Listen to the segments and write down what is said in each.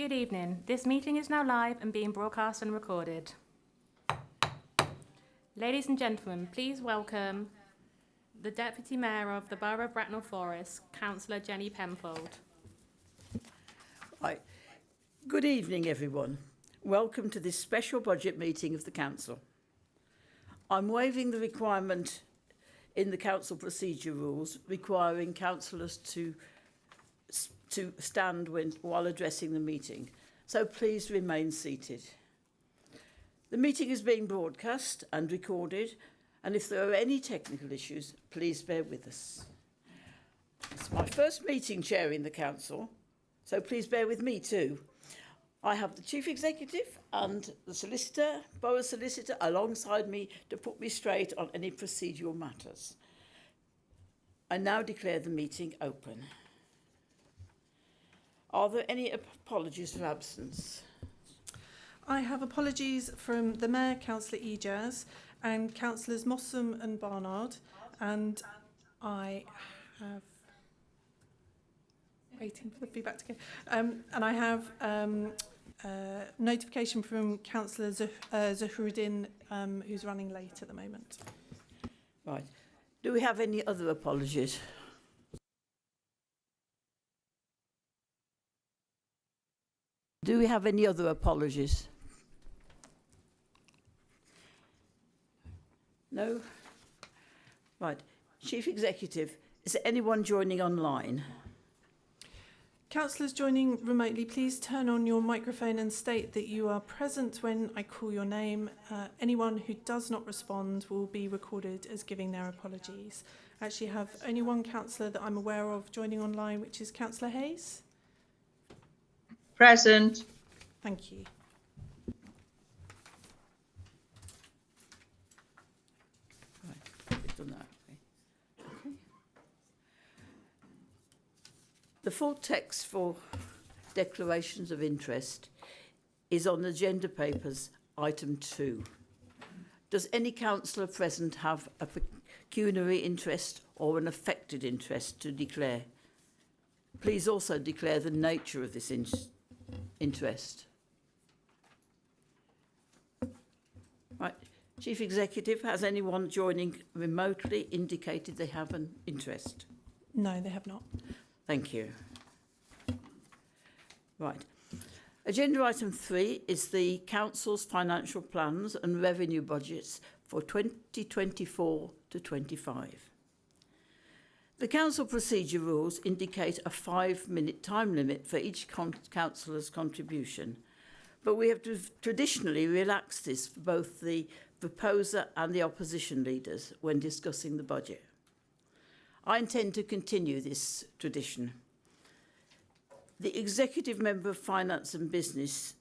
Good evening. This meeting is now live and being broadcast and recorded. Ladies and gentlemen, please welcome the Deputy Mayor of the Borough of Bracknell Forest, Councillor Jenny Penfold. Right. Good evening, everyone. Welcome to this special budget meeting of the Council. I'm waiving the requirement in the Council procedure rules requiring councillors to stand while addressing the meeting, so please remain seated. The meeting is being broadcast and recorded, and if there are any technical issues, please bear with us. It's my first meeting chairing the Council, so please bear with me too. I have the Chief Executive and the Solicitor, Borough Solicitor, alongside me to put me straight on any procedural matters. I now declare the meeting open. Are there any apologies for absence? I have apologies from the Mayor, Councillor Ejaz, and Councillors Mossam and Barnard, and I have waiting for the feedback to go. And I have notification from Councillor Zahuruddin, who's running late at the moment. Right. Do we have any other apologies? Do we have any other apologies? No? Right. Chief Executive, is there anyone joining online? Councillors joining remotely, please turn on your microphone and state that you are present when I call your name. Anyone who does not respond will be recorded as giving their apologies. I actually have only one councillor that I'm aware of joining online, which is Councillor Hayes. Present. Thank you. Right, we've done that. Okay. The full text for declarations of interest is on the agenda papers, item 2. Does any councillor present have a pecuniary interest or an affected interest to declare? Please also declare the nature of this interest. Right. Chief Executive, has anyone joining remotely indicated they have an interest? No, they have not. Thank you. Right. Agenda item 3 is the Council's financial plans and revenue budgets for 2024 to 25. The Council procedure rules indicate a 5-minute time limit for each councillor's contribution, but we have traditionally relaxed this for both the proposer and the opposition leaders when discussing the budget. I intend to continue this tradition. The Executive Member of Finance and Business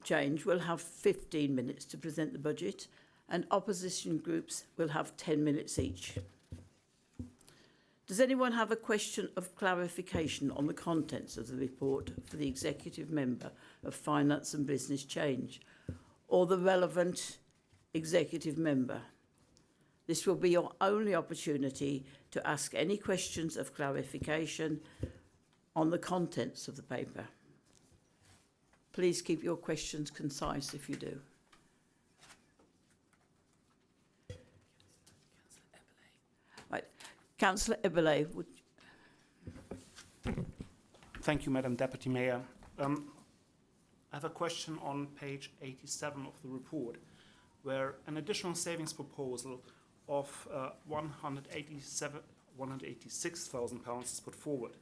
Change will have 15 minutes to present the budget, and opposition groups will have 10 minutes each. Does anyone have a question of clarification on the contents of the report for the Executive Member of Finance and Business Change or the relevant Executive Member? This will be your only opportunity to ask any questions of clarification on the contents of the paper. Please keep your questions concise if you do. Right. Councillor Eberle, would Thank you, Madam Deputy Mayor. I have a question on page 87 of the report, where an additional savings proposal of £186,000 is put forward.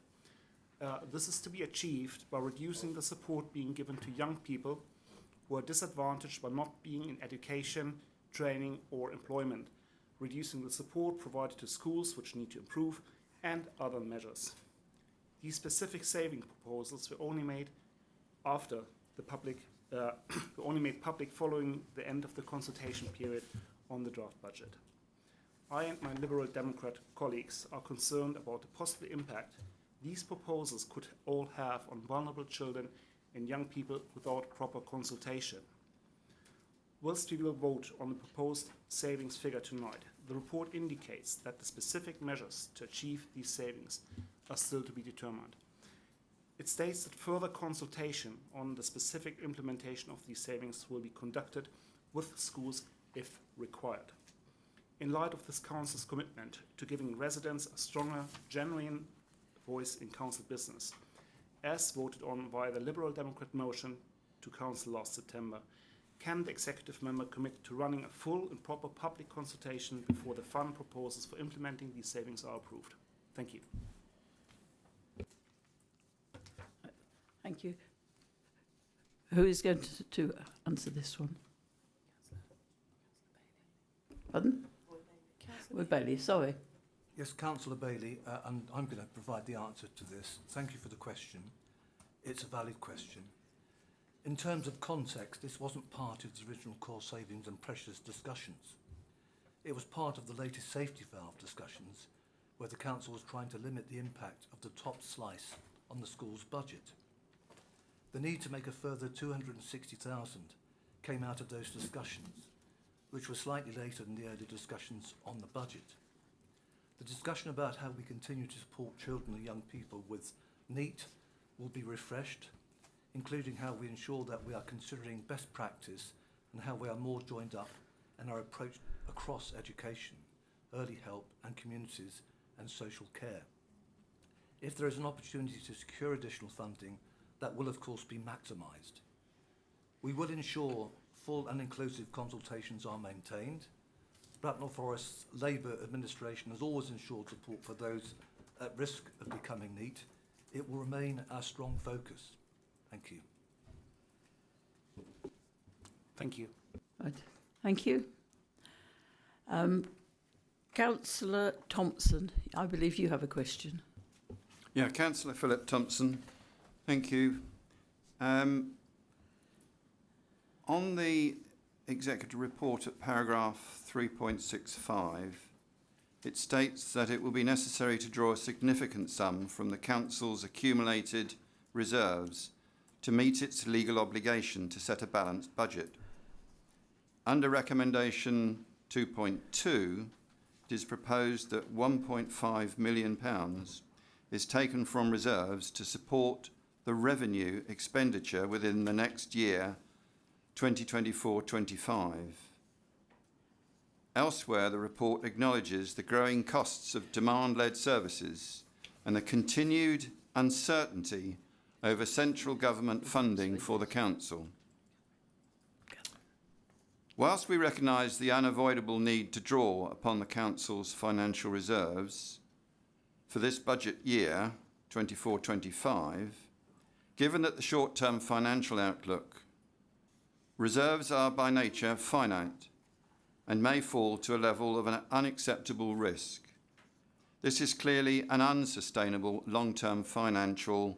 This is to be achieved by reducing the support being given to young people who are disadvantaged by not being in education, training or employment, reducing the support provided to schools which need to improve, and other measures. These specific saving proposals were only made after the public, following the end of the consultation period on the draft budget. I and my Liberal Democrat colleagues are concerned about the possible impact these proposals could all have on vulnerable children and young people without proper consultation. Whilst we will vote on the proposed savings figure tonight, the report indicates that the specific measures to achieve these savings are still to be determined. It states that further consultation on the specific implementation of these savings will be conducted with schools if required. In light of this Council's commitment to giving residents a stronger, genuine voice in Council business, as voted on via the Liberal Democrat motion to Council last September, can the executive member commit to running a full and proper public consultation before the fund proposals for implementing these savings are approved? Thank you. Thank you. Who is going to answer this one? Pardon? We're Bailey, sorry. Yes, Councillor Bailey, and I'm going to provide the answer to this. Thank you for the question. It's a valid question. In terms of context, this wasn't part of the original core savings and pressures discussions. It was part of the latest safety valve discussions, where the Council was trying to limit the impact of the top slice on the school's budget. The need to make a further 260,000 came out of those discussions, which were slightly later than the early discussions on the budget. The discussion about how we continue to support children and young people with NEET will be refreshed, including how we ensure that we are considering best practice and how we are more joined up in our approach across education, early help and communities and social care. If there is an opportunity to secure additional funding, that will of course be maximised. We will ensure full and inclusive consultations are maintained. Bracknell Forest's Labour administration has always ensured support for those at risk of becoming NEET. It will remain our strong focus. Thank you. Thank you. Right. Thank you. Councillor Thompson, I believe you have a question. Yeah, Councillor Philip Thompson. Thank you. On the executive report at paragraph 3.65, it states that it will be necessary to draw a significant sum from the Council's accumulated reserves to meet its legal obligation to set a balanced budget. Under recommendation 2.2, it is proposed that £1.5 million is taken from reserves to support the revenue expenditure within the next year, 2024-25. Elsewhere, the report acknowledges the growing costs of demand-led services and the continued uncertainty over central government funding for the Council. Whilst we recognise the unavoidable need to draw upon the Council's financial reserves for this budget year, 24-25, given that the short-term financial outlook, reserves are by nature finite and may fall to a level of an unacceptable risk. This is clearly an unsustainable long-term financial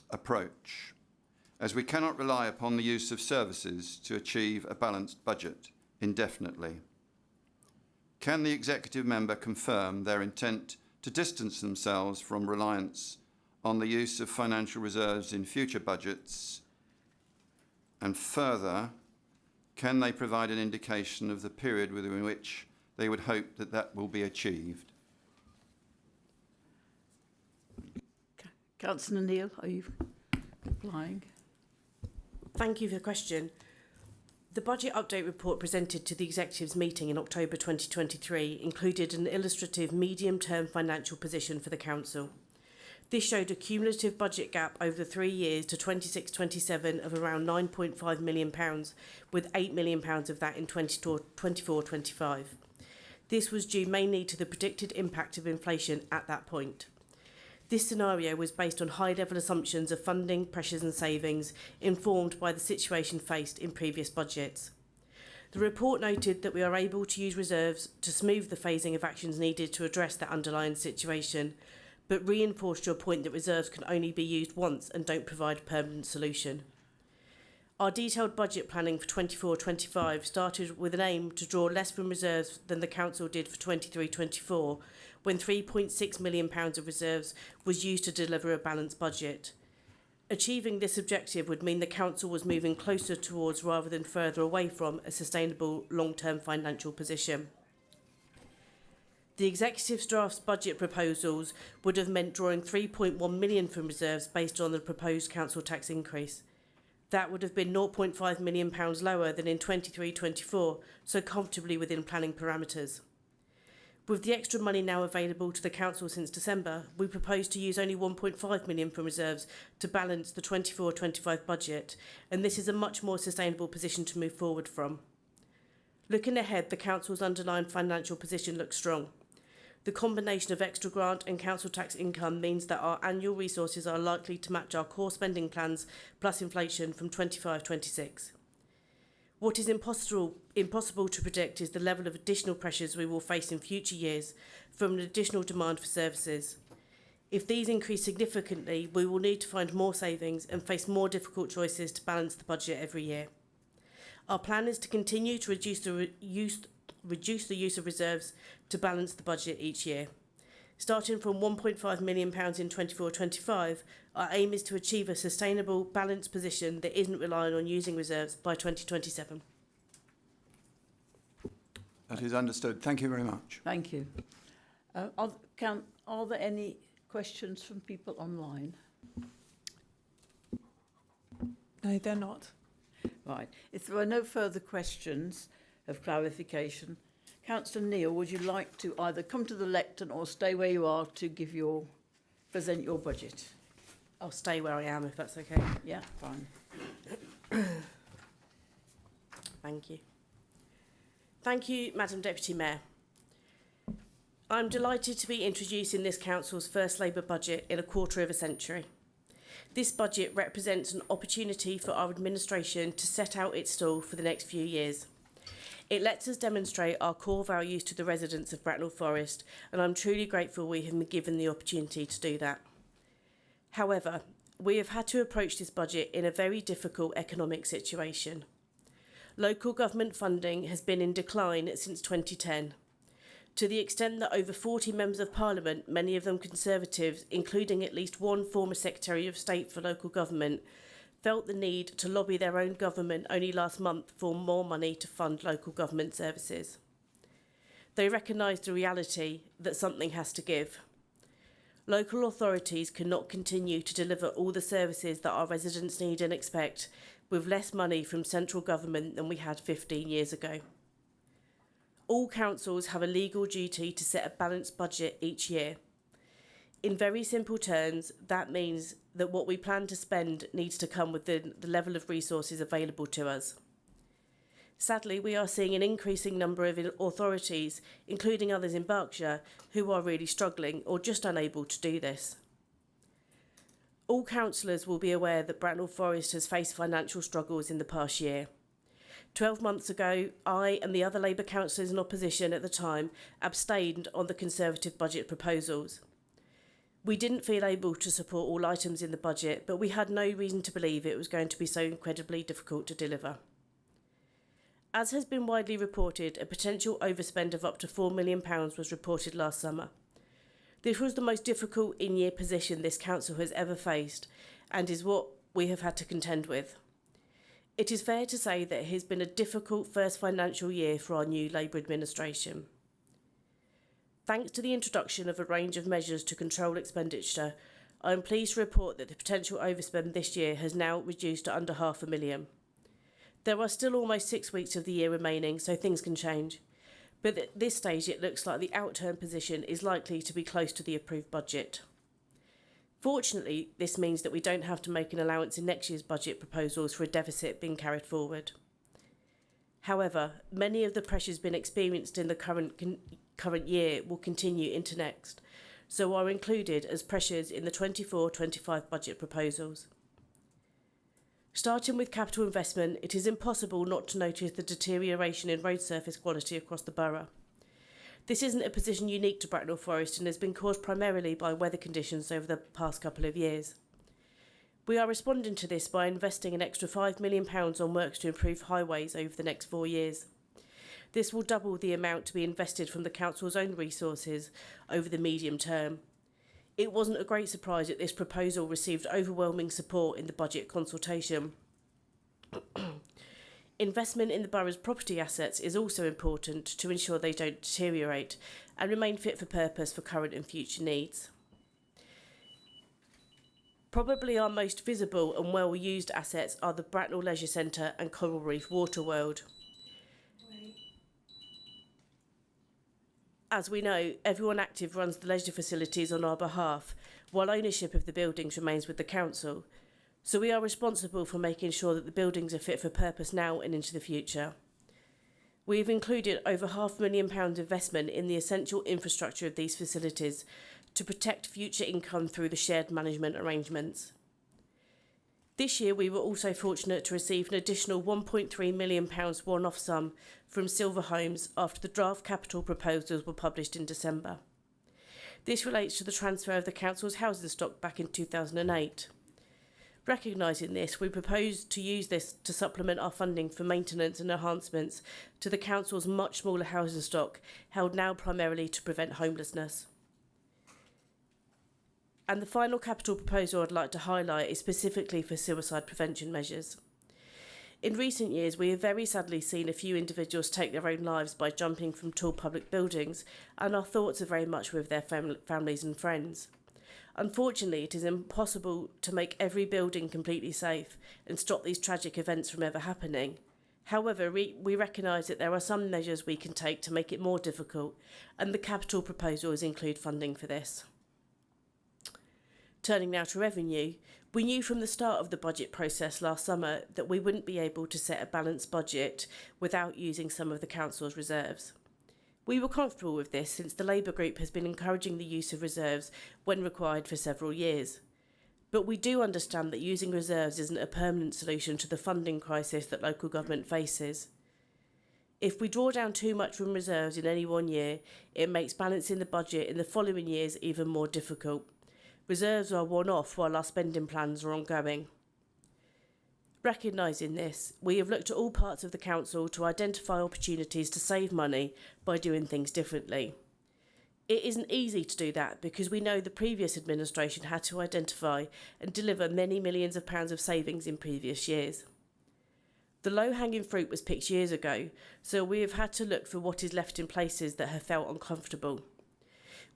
approach, as we cannot rely upon the use of services to achieve a balanced budget indefinitely. Can the executive member confirm their intent to distance themselves from reliance on the use of financial reserves in future budgets? And further, can they provide an indication of the period within which they would hope that that will be achieved? Councillor Neil, are you replying? Thank you for the question. The budget update report presented to the Executives meeting in October 2023 included an illustrative medium-term financial position for the Council. This showed a cumulative budget gap over the 3 years to 26-27 of around £9.5 million, with £8 million of that in 24-25. This was due mainly to the predicted impact of inflation at that point. This scenario was based on high-level assumptions of funding, pressures and savings, informed by the situation faced in previous budgets. The report noted that we are able to use reserves to smooth the phasing of actions needed to address that underlying situation, but reinforced your point that reserves can only be used once and don't provide a permanent solution. Our detailed budget planning for 24-25 started with an aim to draw less from reserves than the Council did for 23-24, when £3.6 million of reserves was used to deliver a balanced budget. Achieving this objective would mean the Council was moving closer towards rather than further away from a sustainable long-term financial position. The Executive's draft budget proposals would have meant drawing 3.1 million from reserves based on the proposed council tax increase. That would have been 0.5 million pounds lower than in 23-24, so comfortably within planning parameters. With the extra money now available to the council since December, we propose to use only 1.5 million from reserves to balance the 24-25 budget, and this is a much more sustainable position to move forward from. Looking ahead, the council's underlying financial position looks strong. The combination of extra grant and council tax income means that our annual resources are likely to match our core spending plans plus inflation from 25-26. What is impossible to predict is the level of additional pressures we will face in future years from an additional demand for services. If these increase significantly, we will need to find more savings and face more difficult choices to balance the budget every year. Our plan is to continue to reduce the use of reserves to balance the budget each year. Starting from £1.5 million in 24-25, our aim is to achieve a sustainable, balanced position that isn't relying on using reserves by 2027. That is understood. Thank you very much. Thank you. Are there any questions from people online? No, they're not. Right. If there are no further questions of clarification, Councillor Neal, would you like to either come to the lectern or stay where you are to present your budget? I'll stay where I am if that's okay. Yeah, fine. Thank you. Thank you, Madam Deputy Mayor. I'm delighted to be introducing this council's first Labour budget in a quarter of a century. This budget represents an opportunity for our administration to set out its stall for the next few years. It lets us demonstrate our core values to the residents of Bracknell Forest, and I'm truly grateful we have been given the opportunity to do that. However, we have had to approach this budget in a very difficult economic situation. Local government funding has been in decline since 2010, to the extent that over 40 members of Parliament, many of them Conservatives, including at least one former Secretary of State for local government, felt the need to lobby their own government only last month for more money to fund local government services. They recognised the reality that something has to give. Local authorities cannot continue to deliver all the services that our residents need and expect with less money from central government than we had 15 years ago. All councils have a legal duty to set a balanced budget each year. In very simple terms, that means that what we plan to spend needs to come within the level of resources available to us. Sadly, we are seeing an increasing number of authorities, including others in Berkshire, who are really struggling or just unable to do this. All councillors will be aware that Bracknell Forest has faced financial struggles in the past year. 12 months ago, I and the other Labour councillors in opposition at the time abstained on the Conservative budget proposals. We didn't feel able to support all items in the budget, but we had no reason to believe it was going to be so incredibly difficult to deliver. As has been widely reported, a potential overspend of up to £4 million was reported last summer. This was the most difficult in-year position this council has ever faced, and is what we have had to contend with. It is fair to say that it has been a difficult first financial year for our new Labour administration. Thanks to the introduction of a range of measures to control expenditure, I am pleased to report that the potential overspend this year has now reduced to under £500,000. There are still almost 6 weeks of the year remaining, so things can change. But at this stage, it looks like the outturn position is likely to be close to the approved budget. Fortunately, this means that we don't have to make an allowance in next year's budget proposals for a deficit being carried forward. However, many of the pressures being experienced in the current year will continue into next, so are included as pressures in the 24-25 budget proposals. Starting with capital investment, it is impossible not to notice the deterioration in road surface quality across the borough. This isn't a position unique to Bracknell Forest and has been caused primarily by weather conditions over the past couple of years. We are responding to this by investing an extra £5 million on works to improve highways over the next 4 years. This will double the amount to be invested from the council's own resources over the medium term. It wasn't a great surprise that this proposal received overwhelming support in the budget consultation. Investment in the borough's property assets is also important to ensure they don't deteriorate, and remain fit for purpose for current and future needs. Probably our most visible and well-used assets are the Bracknell Leisure Centre and Coral Reef Waterworld. As we know, everyone active runs the leisure facilities on our behalf, while ownership of the buildings remains with the council. So we are responsible for making sure that the buildings are fit for purpose now and into the future. We've included over £500,000 investment in the essential infrastructure of these facilities to protect future income through the shared management arrangements. This year we were also fortunate to receive an additional £1.3 million one-off sum from Silver Homes after the draft capital proposals were published in December. This relates to the transfer of the council's housing stock back in 2008. Recognising this, we propose to use this to supplement our funding for maintenance and enhancements to the council's much smaller housing stock, held now primarily to prevent homelessness. And the final capital proposal I'd like to highlight is specifically for suicide prevention measures. In recent years, we have very sadly seen a few individuals take their own lives by jumping from tall public buildings, and our thoughts are very much with their families and friends. Unfortunately, it is impossible to make every building completely safe and stop these tragic events from ever happening. However, we recognise that there are some measures we can take to make it more difficult, and the capital proposals include funding for this. Turning now to revenue, we knew from the start of the budget process last summer that we wouldn't be able to set a balanced budget without using some of the council's reserves. We were comfortable with this since the Labour group has been encouraging the use of reserves when required for several years. But we do understand that using reserves isn't a permanent solution to the funding crisis that local government faces. If we draw down too much from reserves in any one year, it makes balancing the budget in the following years even more difficult. Reserves are one-off while our spending plans are ongoing. Recognising this, we have looked at all parts of the council to identify opportunities to save money by doing things differently. It isn't easy to do that because we know the previous administration had to identify and deliver many millions of pounds of savings in previous years. The low-hanging fruit was picked years ago, so we have had to look for what is left in places that have felt uncomfortable.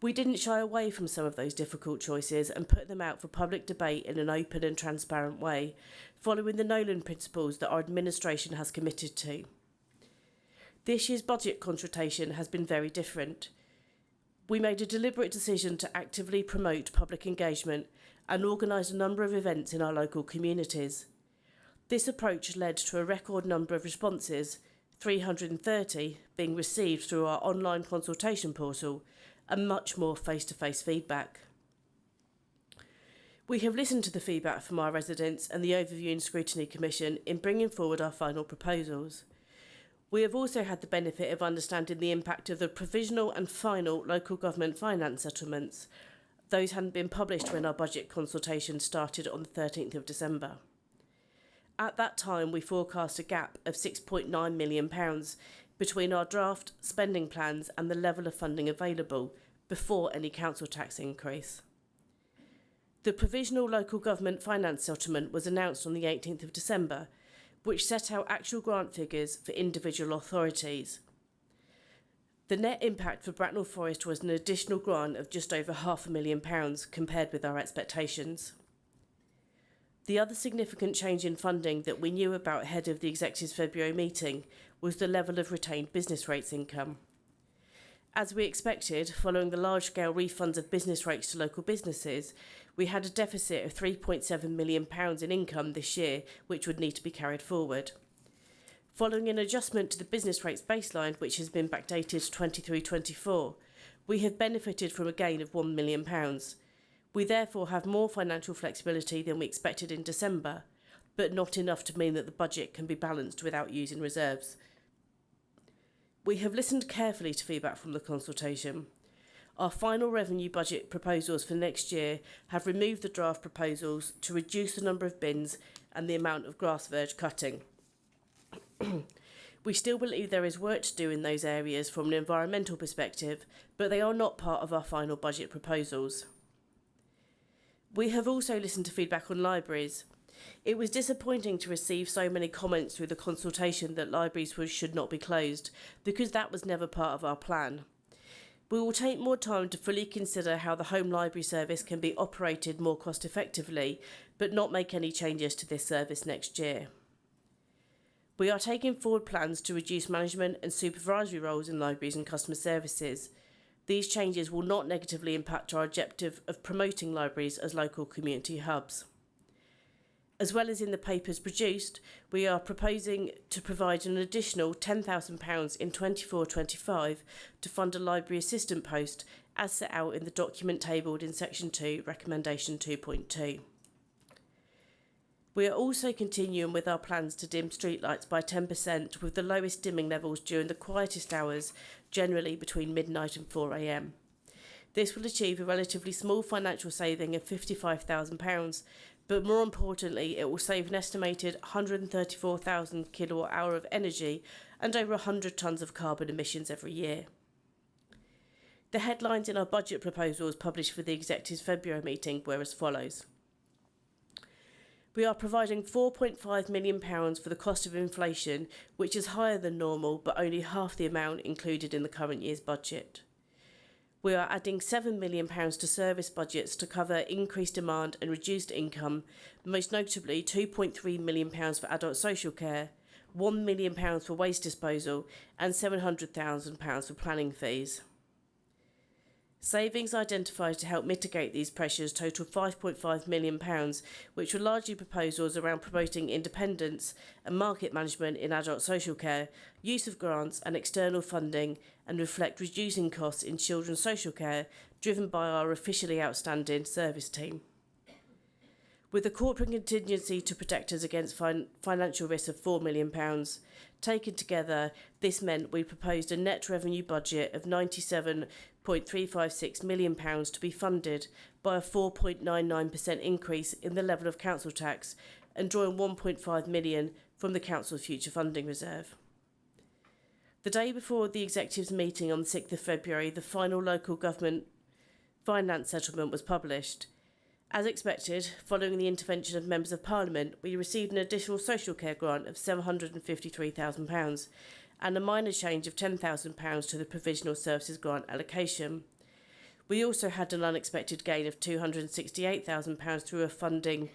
We didn't shy away from some of those difficult choices and put them out for public debate in an open and transparent way, following the Nolan principles that our administration has committed to. This year's budget consultation has been very different. We made a deliberate decision to actively promote public engagement and organise a number of events in our local communities. This approach led to a record number of responses, 330 being received through our online consultation portal, and much more face-to-face feedback. We have listened to the feedback from our residents and the Overview and Scrutiny Commission in bringing forward our final proposals. We have also had the benefit of understanding the impact of the provisional and final local government finance settlements. Those hadn't been published when our budget consultation started on the 13th of December. At that time, we forecast a gap of £6.9 million between our draft spending plans and the level of funding available before any council tax increase. The provisional local government finance settlement was announced on the 18th of December, which set out actual grant figures for individual authorities. The net impact for Bracknell Forest was an additional grant of just over £500,000 compared with our expectations. The other significant change in funding that we knew about ahead of the Executive's February meeting was the level of retained business rates income. As we expected, following the large-scale refunds of business rates to local businesses, we had a deficit of £3.7 million in income this year, which would need to be carried forward. Following an adjustment to the business rates baseline, which has been backdated to 23-24, we have benefited from a gain of £1 million. We therefore have more financial flexibility than we expected in December, but not enough to mean that the budget can be balanced without using reserves. We have listened carefully to feedback from the consultation. Our final revenue budget proposals for next year have removed the draft proposals to reduce the number of bins and the amount of grass verge cutting. We still believe there is work to do in those areas from an environmental perspective, but they are not part of our final budget proposals. We have also listened to feedback on libraries. It was disappointing to receive so many comments through the consultation that libraries should not be closed, because that was never part of our plan. We will take more time to fully consider how the home library service can be operated more cost effectively, but not make any changes to this service next year. We are taking forward plans to reduce management and supervisory roles in libraries and customer services. These changes will not negatively impact our objective of promoting libraries as local community hubs. As well as in the papers produced, we are proposing to provide an additional £10,000 in 24-25 to fund a library assistant post as set out in the document tabled in Section 2, Recommendation 2.2. We are also continuing with our plans to dim streetlights by 10% with the lowest dimming levels during the quietest hours, generally between midnight and 4 a.m. This will achieve a relatively small financial saving of £55,000, but more importantly, it will save an estimated 134,000 kilowatt hour of energy and over 100 tonnes of carbon emissions every year. The headlines in our budget proposals published for the Executive's February meeting were as follows. We are providing £4.5 million for the cost of inflation, which is higher than normal, but only half the amount included in the current year's budget. We are adding £7 million to service budgets to cover increased demand and reduced income, most notably £2.3 million for adult social care, £1 million for waste disposal and £700,000 for planning fees. Savings identified to help mitigate these pressures total £5.5 million, which were largely proposals around promoting independence and market management in adult social care, use of grants and external funding, and reflect reducing costs in children's social care driven by our officially outstanding service team. With a corporate contingency to protect us against financial risk of £4 million, taken together, this meant we proposed a net revenue budget of £97.356 million to be funded by a 4.99% increase in the level of council tax and drawing £1.5 million from the Council's Future Funding Reserve. The day before the Executive's meeting on the 6th of February, the final local government finance settlement was published. As expected, following the intervention of Members of Parliament, we received an additional social care grant of £753,000 and a minor change of £10,000 to the Provisional Services Grant allocation. We also had an unexpected gain of £268,000 through a funding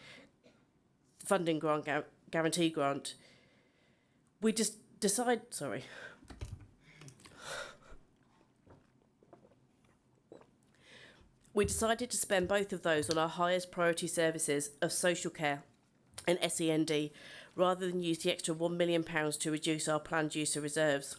grant guarantee grant. We decided to spend both of those on our highest priority services of social care and SEND, rather than use the extra £1 million to reduce our planned use of reserves.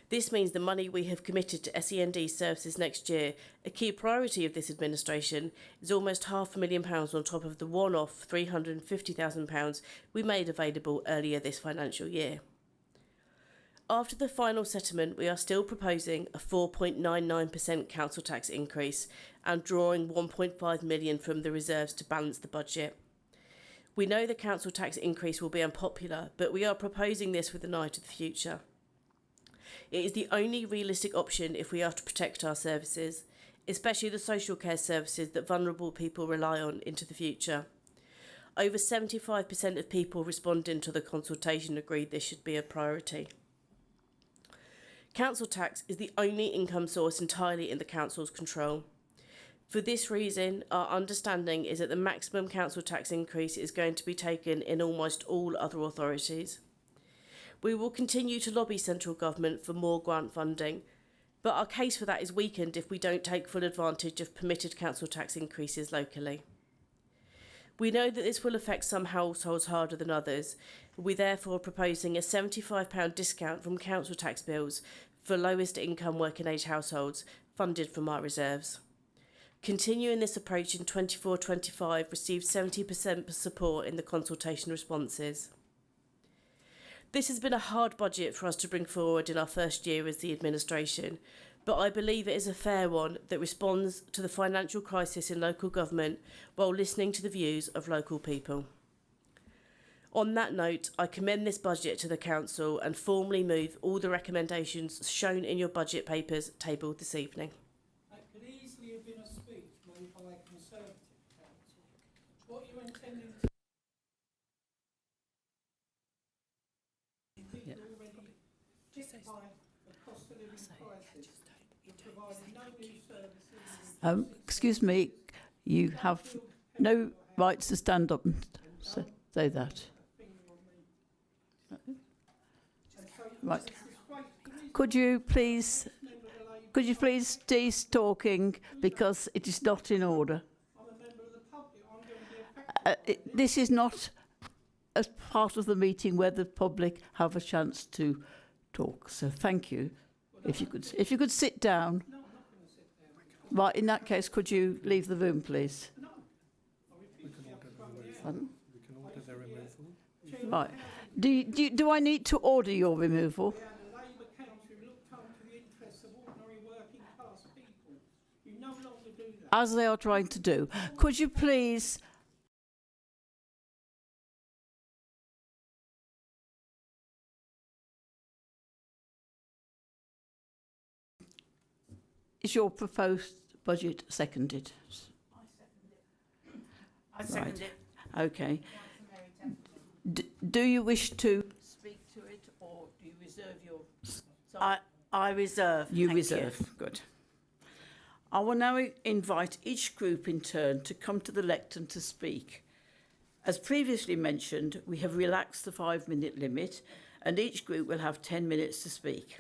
This means the money we have committed to SEND services next year, a key priority of this administration, is almost £500,000 on top of the one-off £350,000 we made available earlier this financial year. After the final settlement, we are still proposing a 4.99% council tax increase and drawing £1.5 million from the reserves to balance the budget. We know the council tax increase will be unpopular, but we are proposing this with an eye to the future. It is the only realistic option if we are to protect our services, especially the social care services that vulnerable people rely on into the future. Over 75% of people responding to the consultation agreed this should be a priority. Council tax is the only income source entirely in the Council's control. For this reason, our understanding is that the maximum council tax increase is going to be taken in almost all other authorities. We will continue to lobby central government for more grant funding, but our case for that is weakened if we don't take full advantage of permitted council tax increases locally. We know that this will affect some households harder than others. We therefore are proposing a £75 discount from council tax bills for lowest income working age households funded from our reserves. Continuing this approach in 24-25 received 70% support in the consultation responses. This has been a hard budget for us to bring forward in our first year as the administration, but I believe it is a fair one that responds to the financial crisis in local government while listening to the views of local people. On that note, I commend this budget to the Council and formally move all the recommendations shown in your budget papers tabled this evening. That could easily have been a speech made by a Conservative council. What you're intending to people already hit by the cost of living crisis You're providing no new services. Excuse me, you have no rights to stand up and say that. Right. Could you please cease talking because it is not in order? I'm a member of the public. I'm going to be affected. This is not a part of the meeting where the public have a chance to talk. So thank you. If you could sit down. No, I'm not going to sit down. Right, in that case, could you leave the room, please? No. I refuse to go from Pardon? We can order their removal. Right. Do I need to order your removal? We had a Labour council who looked after the interests of ordinary working class people. You no longer do that. As they are trying to do. Could you please... Is your proposed budget seconded? I second it. Okay. Do you wish to speak to it or do you reserve your... I reserve. You Thank reserve. Good. I will now invite each group in turn to come to the lectern to speak. As previously mentioned, we have relaxed the 5-minute limit and each group will have 10 minutes to speak.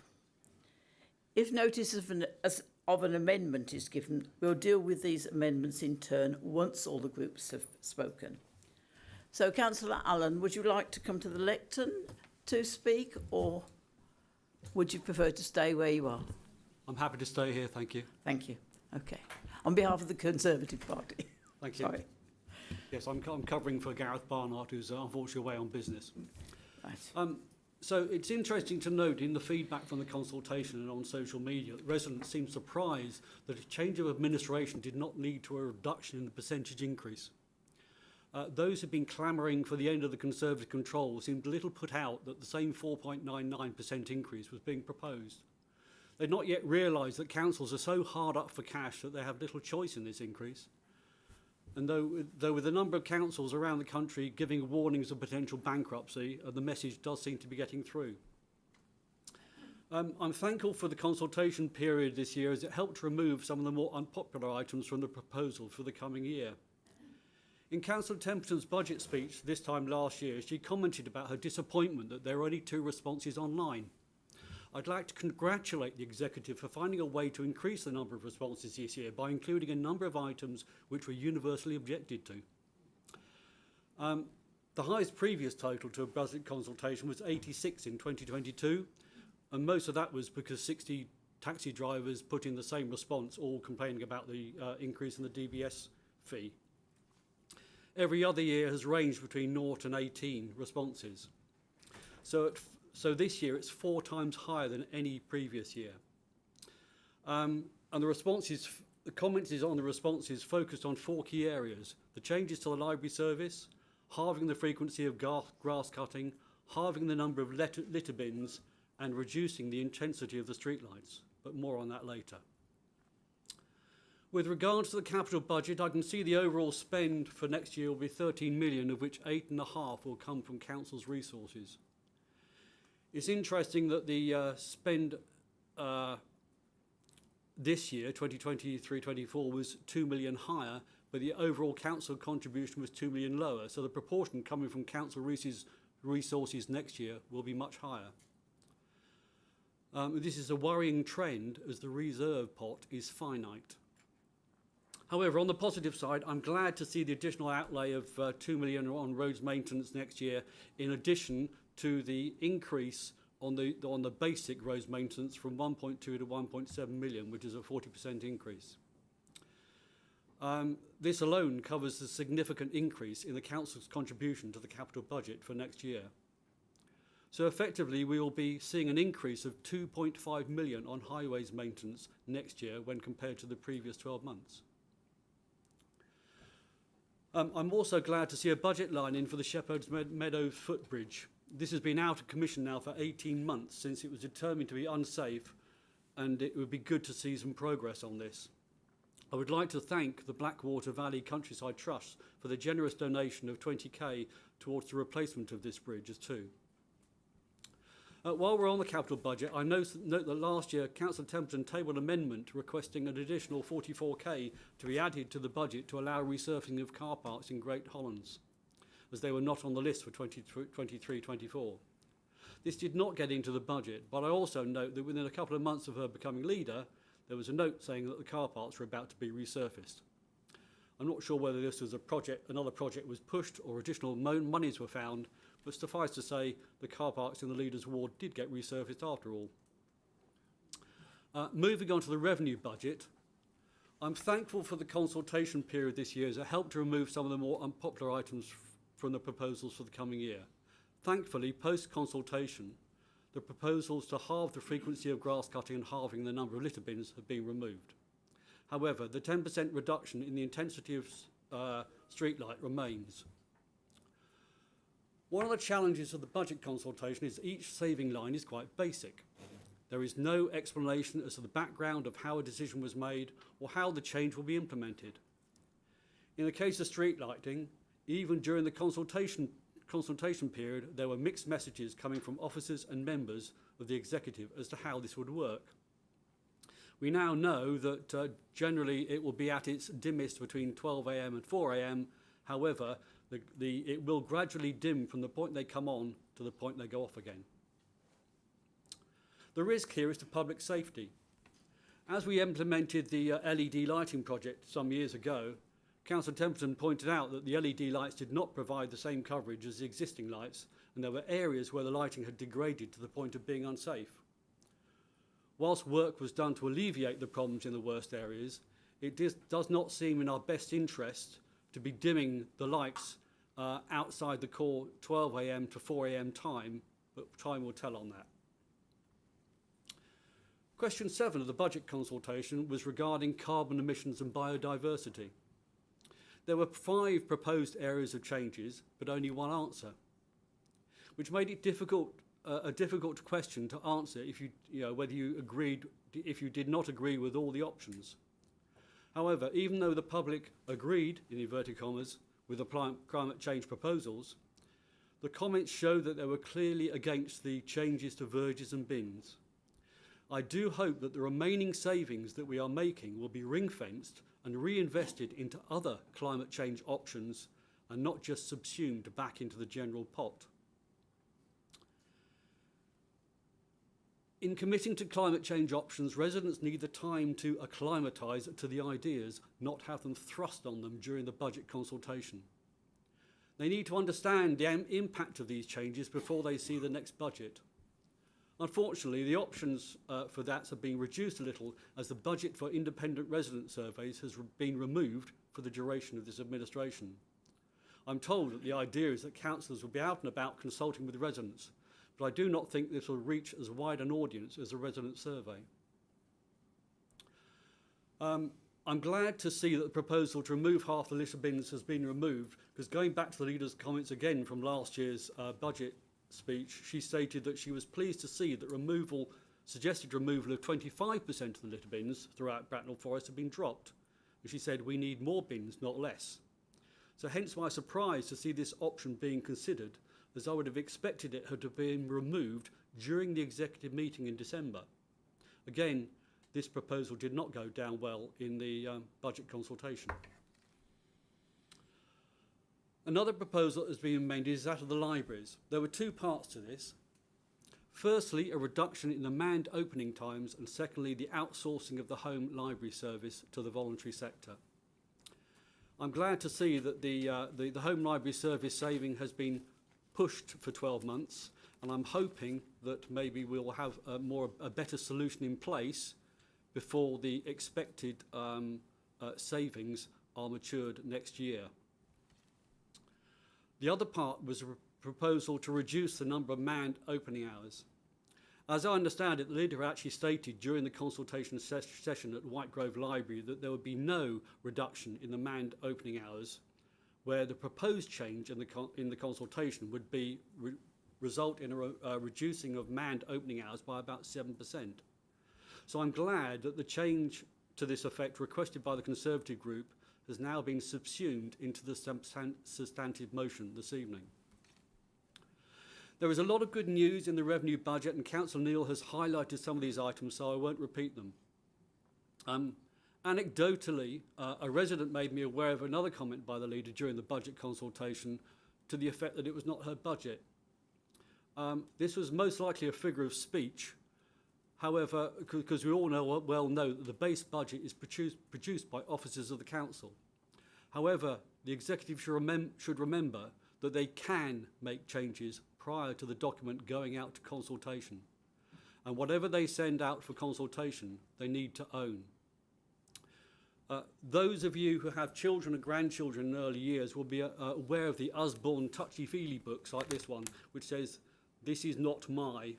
If notice of an amendment is given, we'll deal with these amendments in turn once all the groups have spoken. So, Councillor Allen, would you like to come to the lectern to speak or would you prefer to stay where you are? I'm happy to stay here, thank you. Thank you. Okay. On behalf of the Conservative Party. Thank you. Sorry. Yes, I'm covering for Gareth Barnard, who's unfortunately away on business. Right. So it's interesting to note in the feedback from the consultation and on social media, that residents seem surprised that a change of administration did not lead to a reduction in the percentage increase. Those who've been clamouring for the end of the Conservative control seemed a little put out that the same 4.99% increase was being proposed. They'd not yet realised that councils are so hard up for cash that they have little choice in this increase. And though with a number of councils around the country giving warnings of potential bankruptcy, the message does seem to be getting through. I'm thankful for the consultation period this year as it helped remove some of the more unpopular items from the proposal for the coming year. In Councillor Templeton's budget speech this time last year, she commented about her disappointment that there are only 2 responses online. I'd like to congratulate the Executive for finding a way to increase the number of responses this year by including a number of items which were universally objected to. The highest previous total to a budget consultation was 86 in 2022, and most of that was because 60 taxi drivers put in the same response, all complaining about the increase in the DBS fee. Every other year has ranged between 0 and 18 responses. So this year it's 4 times higher than any previous year. And the comments on the responses focused on 4 key areas: the changes to the library service, halving the frequency of grass cutting, halving the number of litter bins, and reducing the intensity of the streetlights. But more on that later. With regards to the capital budget, I can see the overall spend for next year will be 13 million, of which 8.5 will come from council's resources. It's interesting that the spend this year, 2023-24, was 2 million higher, but the overall council contribution was 2 million lower. So the proportion coming from council resources next year will be much higher. This is a worrying trend as the reserve pot is finite. However, on the positive side, I'm glad to see the additional outlay of 2 million on roads maintenance next year, in addition to the increase on the basic roads maintenance from 1.2 to 1.7 million, which is a 40% increase. This alone covers a significant increase in the council's contribution to the capital budget for next year. So effectively, we will be seeing an increase of 2.5 million on highways maintenance next year when compared to the previous 12 months. I'm also glad to see a budget line in for the Shepherd's Meadow footbridge. This has been out of commission now for 18 months since it was determined to be unsafe, and it would be good to see some progress on this. I would like to thank the Blackwater Valley Countryside Trust for the generous donation of 20k towards the replacement of this bridge too. While we're on the capital budget, I note that last year Councillor Templeton tabled an amendment requesting an additional 44k to be added to the budget to allow resurfacing of car parks in Great Hollands, as they were not on the list for 23-24. This did not get into the budget, but I also note that within a couple of months of her becoming leader, there was a note saying that the car parks were about to be resurfaced. I'm not sure whether this was another project was pushed or additional monies were found, but suffice to say, the car parks in the Leaders Ward did get resurfaced after all. Moving on to the revenue budget, I'm thankful for the consultation period this year as it helped to remove some of the more unpopular items from the proposals for the coming year. Thankfully, post-consultation, the proposals to halve the frequency of grass cutting and halving the number of litter bins have been removed. However, the 10% reduction in the intensity of streetlight remains. One of the challenges of the budget consultation is each saving line is quite basic. There is no explanation as to the background of how a decision was made or how the change will be implemented. In the case of street lighting, even during the consultation period, there were mixed messages coming from officers and members of the executive as to how this would work. We now know that generally it will be at its dimmest between 12 a.m. and 4 a.m. However, it will gradually dim from the point they come on to the point they go off again. The risk here is to public safety. As we implemented the LED lighting project some years ago, Councillor Templeton pointed out that the LED lights did not provide the same coverage as the existing lights, and there were areas where the lighting had degraded to the point of being unsafe. Whilst work was done to alleviate the problems in the worst areas, it does not seem in our best interest to be dimming the lights outside the core 12 a.m. to 4 a.m. time, but time will tell on that. Question 7 of the budget consultation was regarding carbon emissions and biodiversity. There were 5 proposed areas of changes, but only one answer, which made it a difficult question to answer if whether you agreed, if you did not agree with all the options. However, even though the public agreed, in inverted commas, with the climate change proposals, the comments show that they were clearly against the changes to verges and bins. I do hope that the remaining savings that we are making will be ring-fenced and reinvested into other climate change options and not just subsumed back into the general pot. In committing to climate change options, residents need the time to acclimatise to the ideas, not have them thrust on them during the budget consultation. They need to understand the impact of these changes before they see the next budget. Unfortunately, the options for that have been reduced a little as the budget for independent resident surveys has been removed for the duration of this administration. I'm told that the idea is that councillors will be out and about consulting with residents, but I do not think this will reach as wide an audience as a resident survey. I'm glad to see that the proposal to remove half the litter bins has been removed, because going back to the leader's comments again from last year's budget speech, she stated that she was pleased to see that suggested removal of 25% of the litter bins throughout Bracknell Forest had been dropped. And she said, we need more bins, not less. So hence my surprise to see this option being considered, as I would have expected it had been removed during the executive meeting in December. Again, this proposal did not go down well in the budget consultation. Another proposal that has been made is that of the libraries. There were 2 parts to this. Firstly, a reduction in the manned opening times, and secondly, the outsourcing of the home library service to the voluntary sector. I'm glad to see that the home library service saving has been pushed for 12 months, and I'm hoping that maybe we'll have a better solution in place before the expected savings are matured next year. The other part was a proposal to reduce the number of manned opening hours. As I understand it, the leader actually stated during the consultation session at Whitegrove Library that there would be no reduction in the manned opening hours, where the proposed change in the consultation would be result in a reducing of manned opening hours by about 7%. So I'm glad that the change to this effect requested by the Conservative group has now been subsumed into the substantive motion this evening. There is a lot of good news in the revenue budget, and Councillor Neal has highlighted some of these items, so I won't repeat them. Anecdotally, a resident made me aware of another comment by the leader during the budget consultation to the effect that it was not her budget. This was most likely a figure of speech. However, because we all well know that the base budget is produced by officers of the council. However, the executive should remember that they can make changes prior to the document going out to consultation. And whatever they send out for consultation, they need to own. Those of you who have children and grandchildren in early years will be aware of the Usborne touchy-feely books like this one, which says, "This is not my."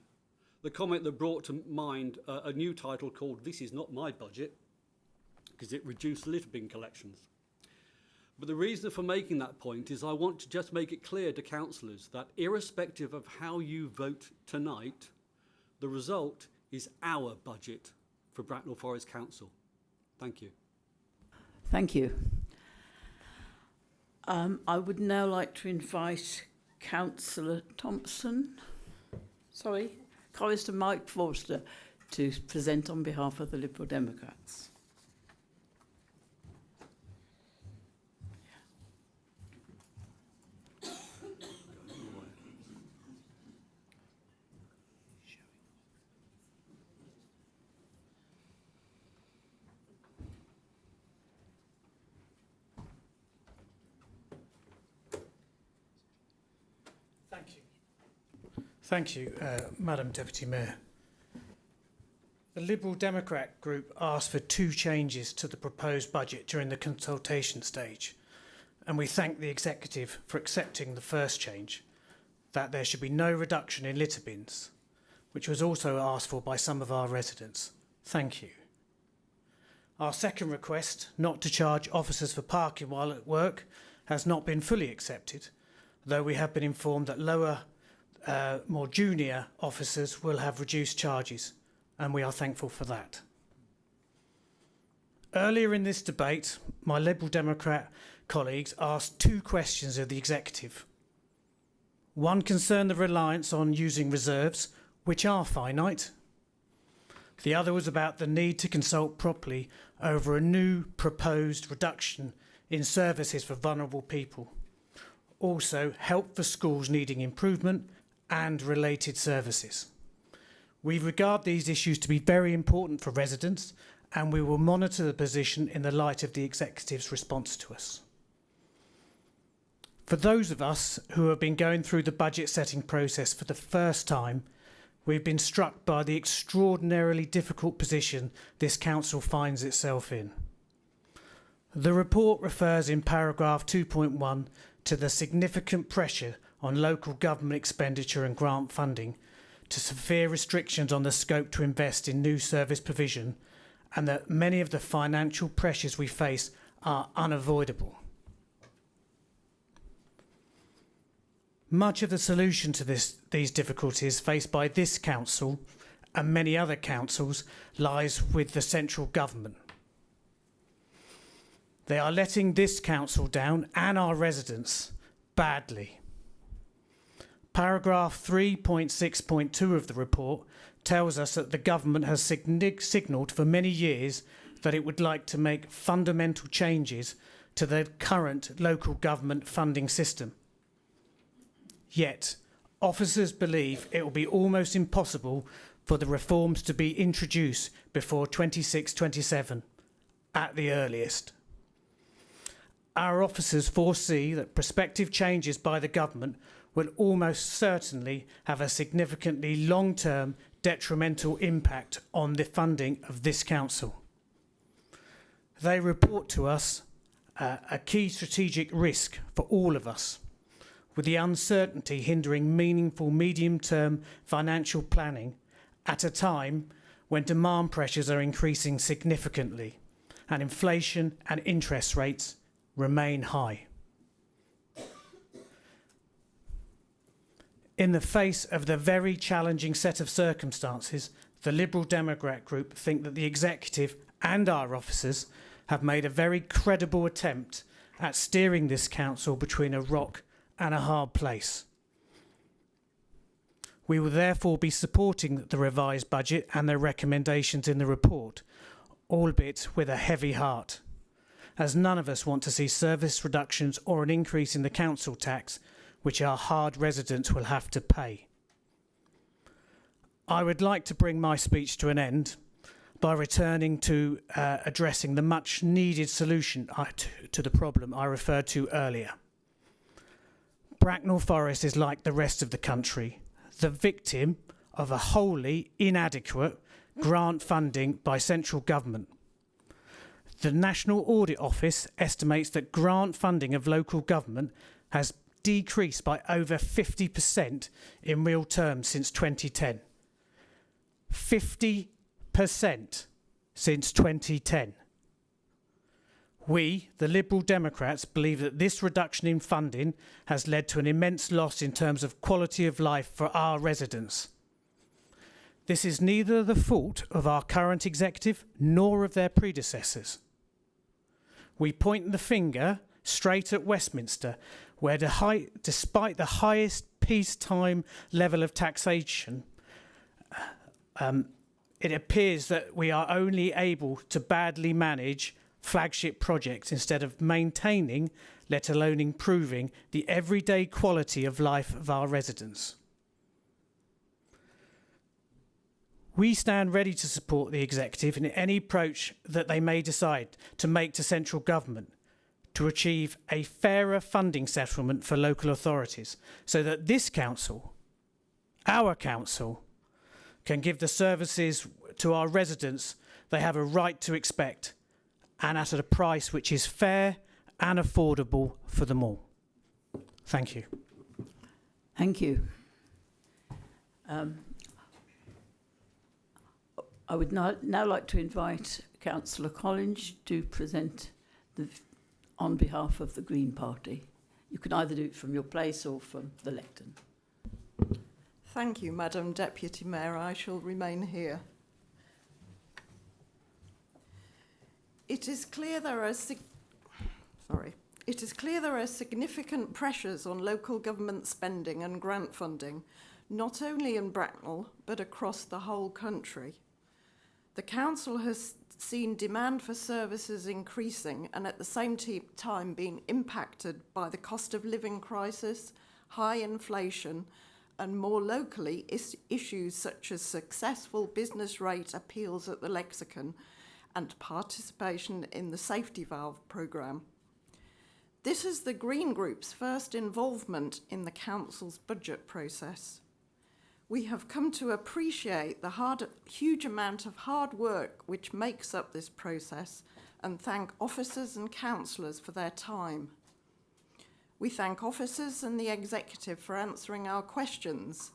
The comment that brought to mind a new title called "This is not my budget," because it reduced litter bin collections. But the reason for making that point is I want to just make it clear to councillors that irrespective of how you vote tonight, the result is our budget for Bracknell Forest Council. Thank you. Thank you. I would now like to invite Councillor Thompson, Chorister Mike Forster, to present on behalf of the Liberal Democrats. Thank you, Madam Deputy Mayor. The Liberal Democrat group asked for 2 changes to the proposed budget during the consultation stage, and we thank the Executive for accepting the first change, that there should be no reduction in litter bins, which was also asked for by some of our residents. Thank you. Our second request, not to charge officers for parking while at work, has not been fully accepted, though we have been informed that more junior officers will have reduced charges, and we are thankful for that. Earlier in this debate, my Liberal Democrat colleagues asked 2 questions of the Executive. One concerned the reliance on using reserves, which are finite. The other was about the need to consult properly over a new proposed reduction in services for vulnerable people. Also, help for schools needing improvement and related services. We regard these issues to be very important for residents, and we will monitor the position in the light of the Executive's response to us. For those of us who have been going through the budget setting process for the first time, we've been struck by the extraordinarily difficult position this council finds itself in. The report refers in paragraph 2.1 to the significant pressure on local government expenditure and grant funding, to severe restrictions on the scope to invest in new service provision, and that many of the financial pressures we face are unavoidable. Much of the solution to these difficulties faced by this council and many other councils lies with the central government. They are letting this council down and our residents badly. Paragraph 3.6.2 of the report tells us that the government has signalled for many years that it would like to make fundamental changes to the current local government funding system. Yet, officers believe it will be almost impossible for the reforms to be introduced before 26-27 at the earliest. Our officers foresee that prospective changes by the government will almost certainly have a significantly long-term detrimental impact on the funding of this council. They report to us a key strategic risk for all of us, with the uncertainty hindering meaningful medium-term financial planning at a time when demand pressures are increasing significantly and inflation and interest rates remain high. In the face of the very challenging set of circumstances, the Liberal Democrat group think that the Executive and our officers have made a very credible attempt at steering this council between a rock and a hard place. We will therefore be supporting the revised budget and their recommendations in the report, albeit with a heavy heart, as none of us want to see service reductions or an increase in the council tax, which our hard residents will have to pay. I would like to bring my speech to an end by returning to addressing the much needed solution to the problem I referred to earlier. Bracknell Forest is like the rest of the country, the victim of a wholly inadequate grant funding by central government. The National Audit Office estimates that grant funding of local government has decreased by over 50% in real terms since 2010. 50% since 2010. We, the Liberal Democrats, believe that this reduction in funding has led to an immense loss in terms of quality of life for our residents. This is neither the fault of our current executive nor of their predecessors. We point the finger straight at Westminster, where despite the highest peacetime level of taxation, it appears that we are only able to badly manage flagship projects instead of maintaining, let alone improving, the everyday quality of life of our residents. We stand ready to support the executive in any approach that they may decide to make to central government to achieve a fairer funding settlement for local authorities so that this council, our council, can give the services to our residents they have a right to expect and at a price which is fair and affordable for them all. Thank you. Thank you. I would now like to invite Councillor Collins to present on behalf of the Green Party. You can either do it from your place or from the lectern. Thank you, Madam Deputy Mayor. I shall remain here. It is clear there are significant pressures on local government spending and grant funding, not only in Bracknell, but across the whole country. The council has seen demand for services increasing and at the same time being impacted by the cost of living crisis, high inflation, and more locally, issues such as successful business rate appeals at the Lexicon and participation in the safety valve programme. This is the Green Group's first involvement in the council's budget process. We have come to appreciate the huge amount of hard work which makes up this process and thank officers and councillors for their time. We thank officers and the executive for answering our questions,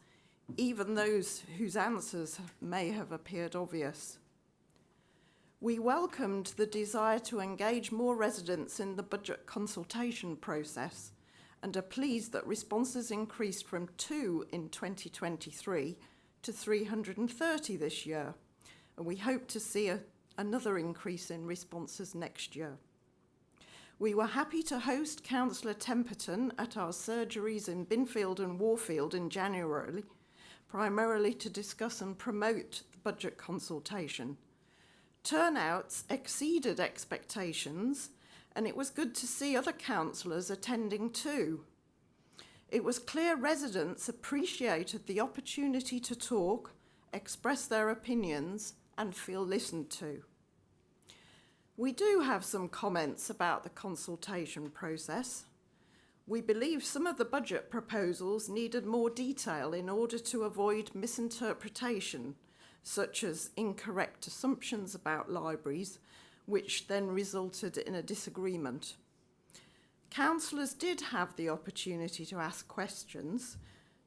even those whose answers may have appeared obvious. We welcomed the desire to engage more residents in the budget consultation process and are pleased that responses increased from 2 in 2023 to 330 this year, and we hope to see another increase in responses next year. We were happy to host Councillor Temperton at our surgeries in Binfield and Warfield in January, primarily to discuss and promote the budget consultation. Turnouts exceeded expectations, and it was good to see other councillors attending too. It was clear residents appreciated the opportunity to talk, express their opinions, and feel listened to. We do have some comments about the consultation process. We believe some of the budget proposals needed more detail in order to avoid misinterpretation, such as incorrect assumptions about libraries, which then resulted in a disagreement. Councillors did have the opportunity to ask questions,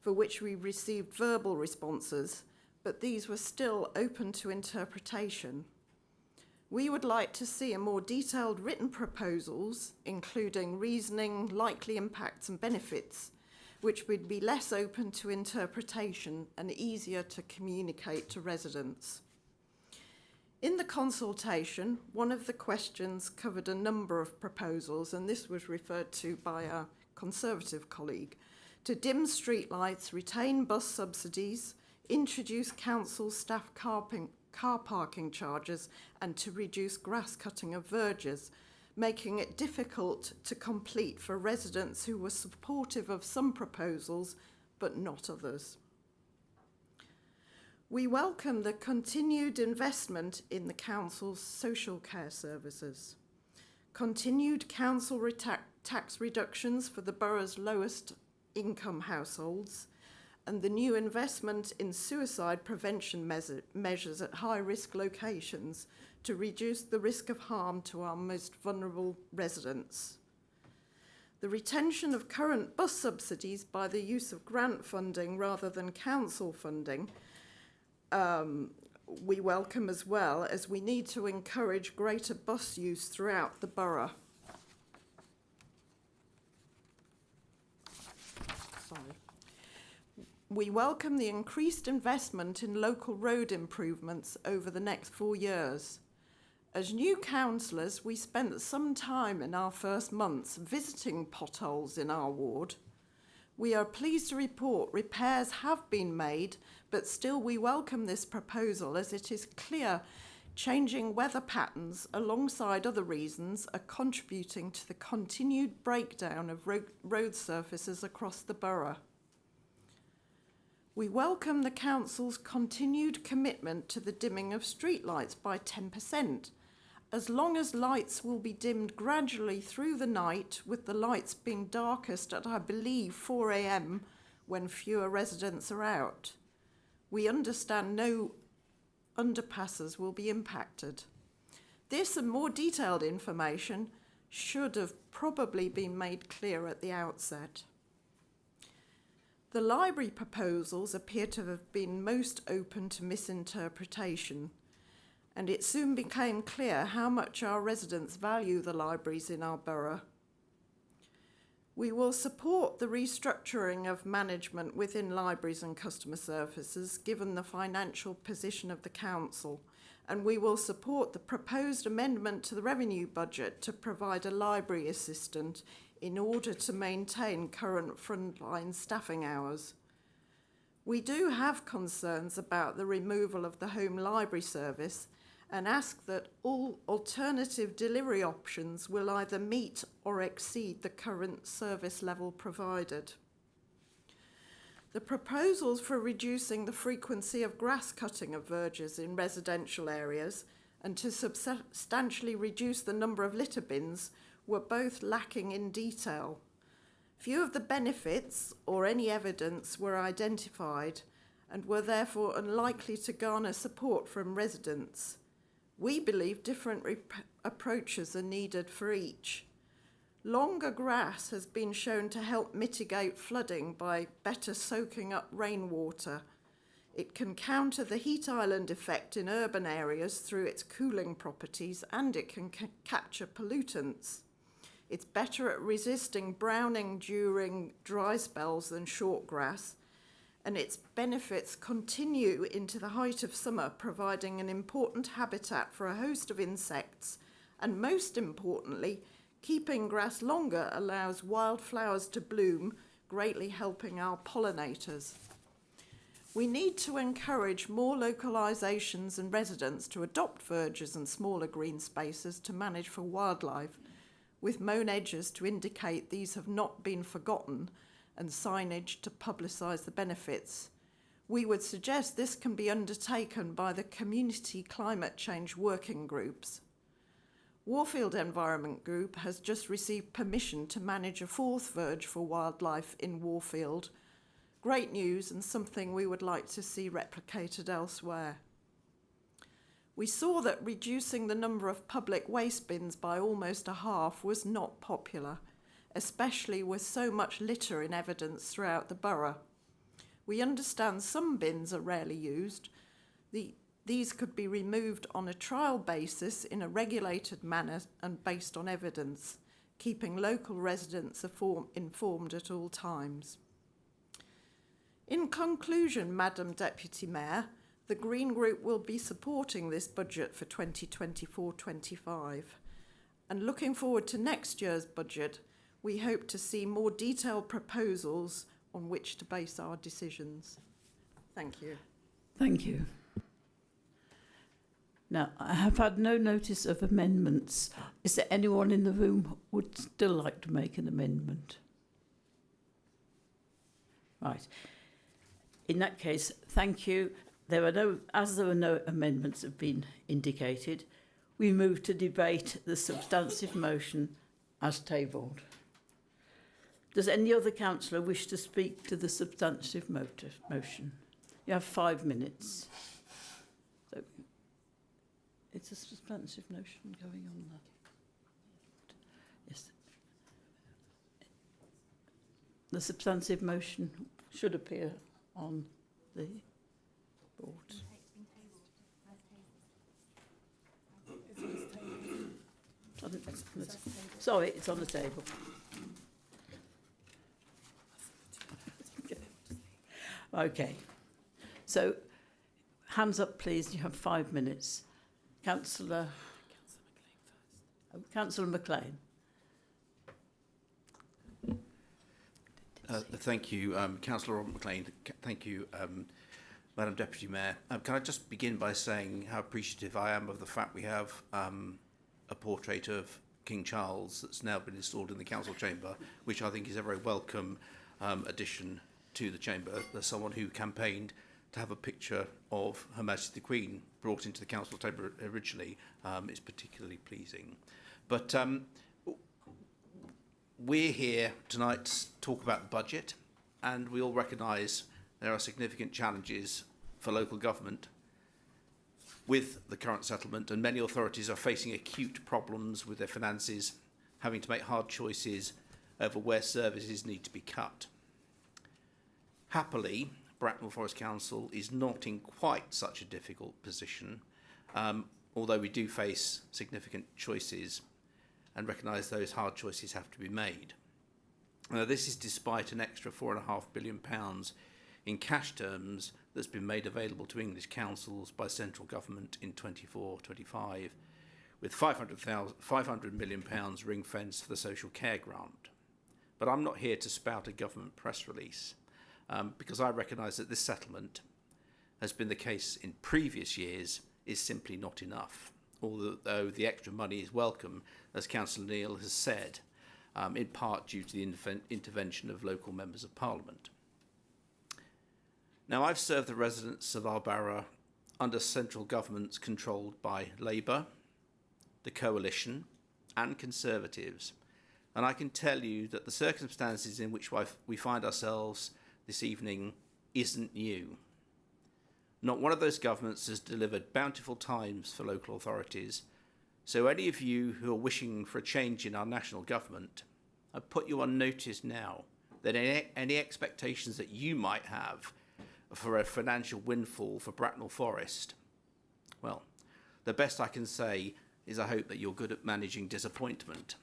for which we received verbal responses, but these were still open to interpretation. We would like to see a more detailed written proposals, including reasoning, likely impacts and benefits, which would be less open to interpretation and easier to communicate to residents. In the consultation, one of the questions covered a number of proposals, and this was referred to by our Conservative colleague, to dim streetlights, retain bus subsidies, introduce council staff car parking charges, and to reduce grass cutting of verges, making it difficult to complete for residents who were supportive of some proposals but not others. We welcome the continued investment in the council's social care services, continued council tax reductions for the borough's lowest income households, and the new investment in suicide prevention measures at high-risk locations to reduce the risk of harm to our most vulnerable residents. The retention of current bus subsidies by the use of grant funding rather than council funding we welcome as well, as we need to encourage greater bus use throughout the borough. We welcome the increased investment in local road improvements over the next 4 years. As new councillors, we spent some time in our first months visiting potholes in our ward. We are pleased to report repairs have been made, but still we welcome this proposal as it is clear changing weather patterns alongside other reasons are contributing to the continued breakdown of road surfaces across the borough. We welcome the council's continued commitment to the dimming of streetlights by 10%, as long as lights will be dimmed gradually through the night, with the lights being darkest at, I believe, 4 a.m. when fewer residents are out. We understand no underpasses will be impacted. This and more detailed information should have probably been made clear at the outset. The library proposals appear to have been most open to misinterpretation, and it soon became clear how much our residents value the libraries in our borough. We will support the restructuring of management within libraries and customer services, given the financial position of the council, and we will support the proposed amendment to the revenue budget to provide a library assistant in order to maintain current frontline staffing hours. We do have concerns about the removal of the home library service and ask that all alternative delivery options will either meet or exceed the current service level provided. The proposals for reducing the frequency of grass cutting of verges in residential areas and to substantially reduce the number of litter bins were both lacking in detail. Few of the benefits or any evidence were identified and were therefore unlikely to garner support from residents. We believe different approaches are needed for each. Longer grass has been shown to help mitigate flooding by better soaking up rainwater. It can counter the heat island effect in urban areas through its cooling properties, and it can capture pollutants. It's better at resisting browning during dry spells than short grass, and its benefits continue into the height of summer, providing an important habitat for a host of insects, and most importantly, keeping grass longer allows wildflowers to bloom, greatly helping our pollinators. We need to encourage more localisations and residents to adopt verges and smaller green spaces to manage for wildlife, with mown edges to indicate these have not been forgotten and signage to publicise the benefits. We would suggest this can be undertaken by the community climate change working groups. Warfield Environment Group has just received permission to manage a 4th verge for wildlife in Warfield. Great news, and something we would like to see replicated elsewhere. We saw that reducing the number of public waste bins by almost a half was not popular, especially with so much litter in evidence throughout the borough. We understand some bins are rarely used. These could be removed on a trial basis in a regulated manner and based on evidence, keeping local residents informed at all times. In conclusion, Madam Deputy Mayor, the Green Group will be supporting this budget for 2024-25. And looking forward to next year's budget, we hope to see more detailed proposals on which to base our decisions. Thank you. Thank you. Now, I have had no notice of amendments. Is there anyone in the room who would still like to make an amendment? Right. In that case, thank you. There are no amendments have been indicated, we move to debate the substantive motion as tabled. Does any other councillor wish to speak to the substantive motion? You have 5 minutes. So, it's a substantive motion going on there. Yes. The substantive motion should appear on the board. Sorry, it's on the table. Okay. So, hands up, please. You have 5 minutes. Councillor McLean. Thank you, Councillor Robert McLean. Thank you, Madam Deputy Mayor. Can I just begin by saying how appreciative I am of the fact we have a portrait of King Charles that's now been installed in the council chamber, which I think is a very welcome addition to the chamber. There's someone who campaigned to have a picture of Her Majesty the Queen brought into the council chamber originally. Is particularly pleasing. But we're here tonight to talk about the budget, and we all recognise there are significant challenges for local government with the current settlement, and many authorities are facing acute problems with their finances, having to make hard choices over where services need to be cut. Happily, Bracknell Forest Council is not in quite such a difficult position, although we do face significant choices and recognise those hard choices have to be made. This is despite an extra £4.5 billion in cash terms that's been made available to English councils by central government in 24-25, with £500 million ring-fenced for the social care grant. But I'm not here to spout a government press release, because I recognise that this settlement has been the case in previous years is simply not enough, although the extra money is welcome, as Councillor Neil has said, in part due to the intervention of local members of Parliament. Now, I've served the residents of our borough under central governments controlled by Labour, the Coalition and Conservatives, and I can tell you that the circumstances in which we find ourselves this evening isn't new. Not one of those governments has delivered bountiful times for local authorities, so any of you who are wishing for a change in our national government, I put you on notice now that any expectations that you might have for a financial windfall for Bracknell Forest, well, the best I can say is I hope that you're good at managing disappointment.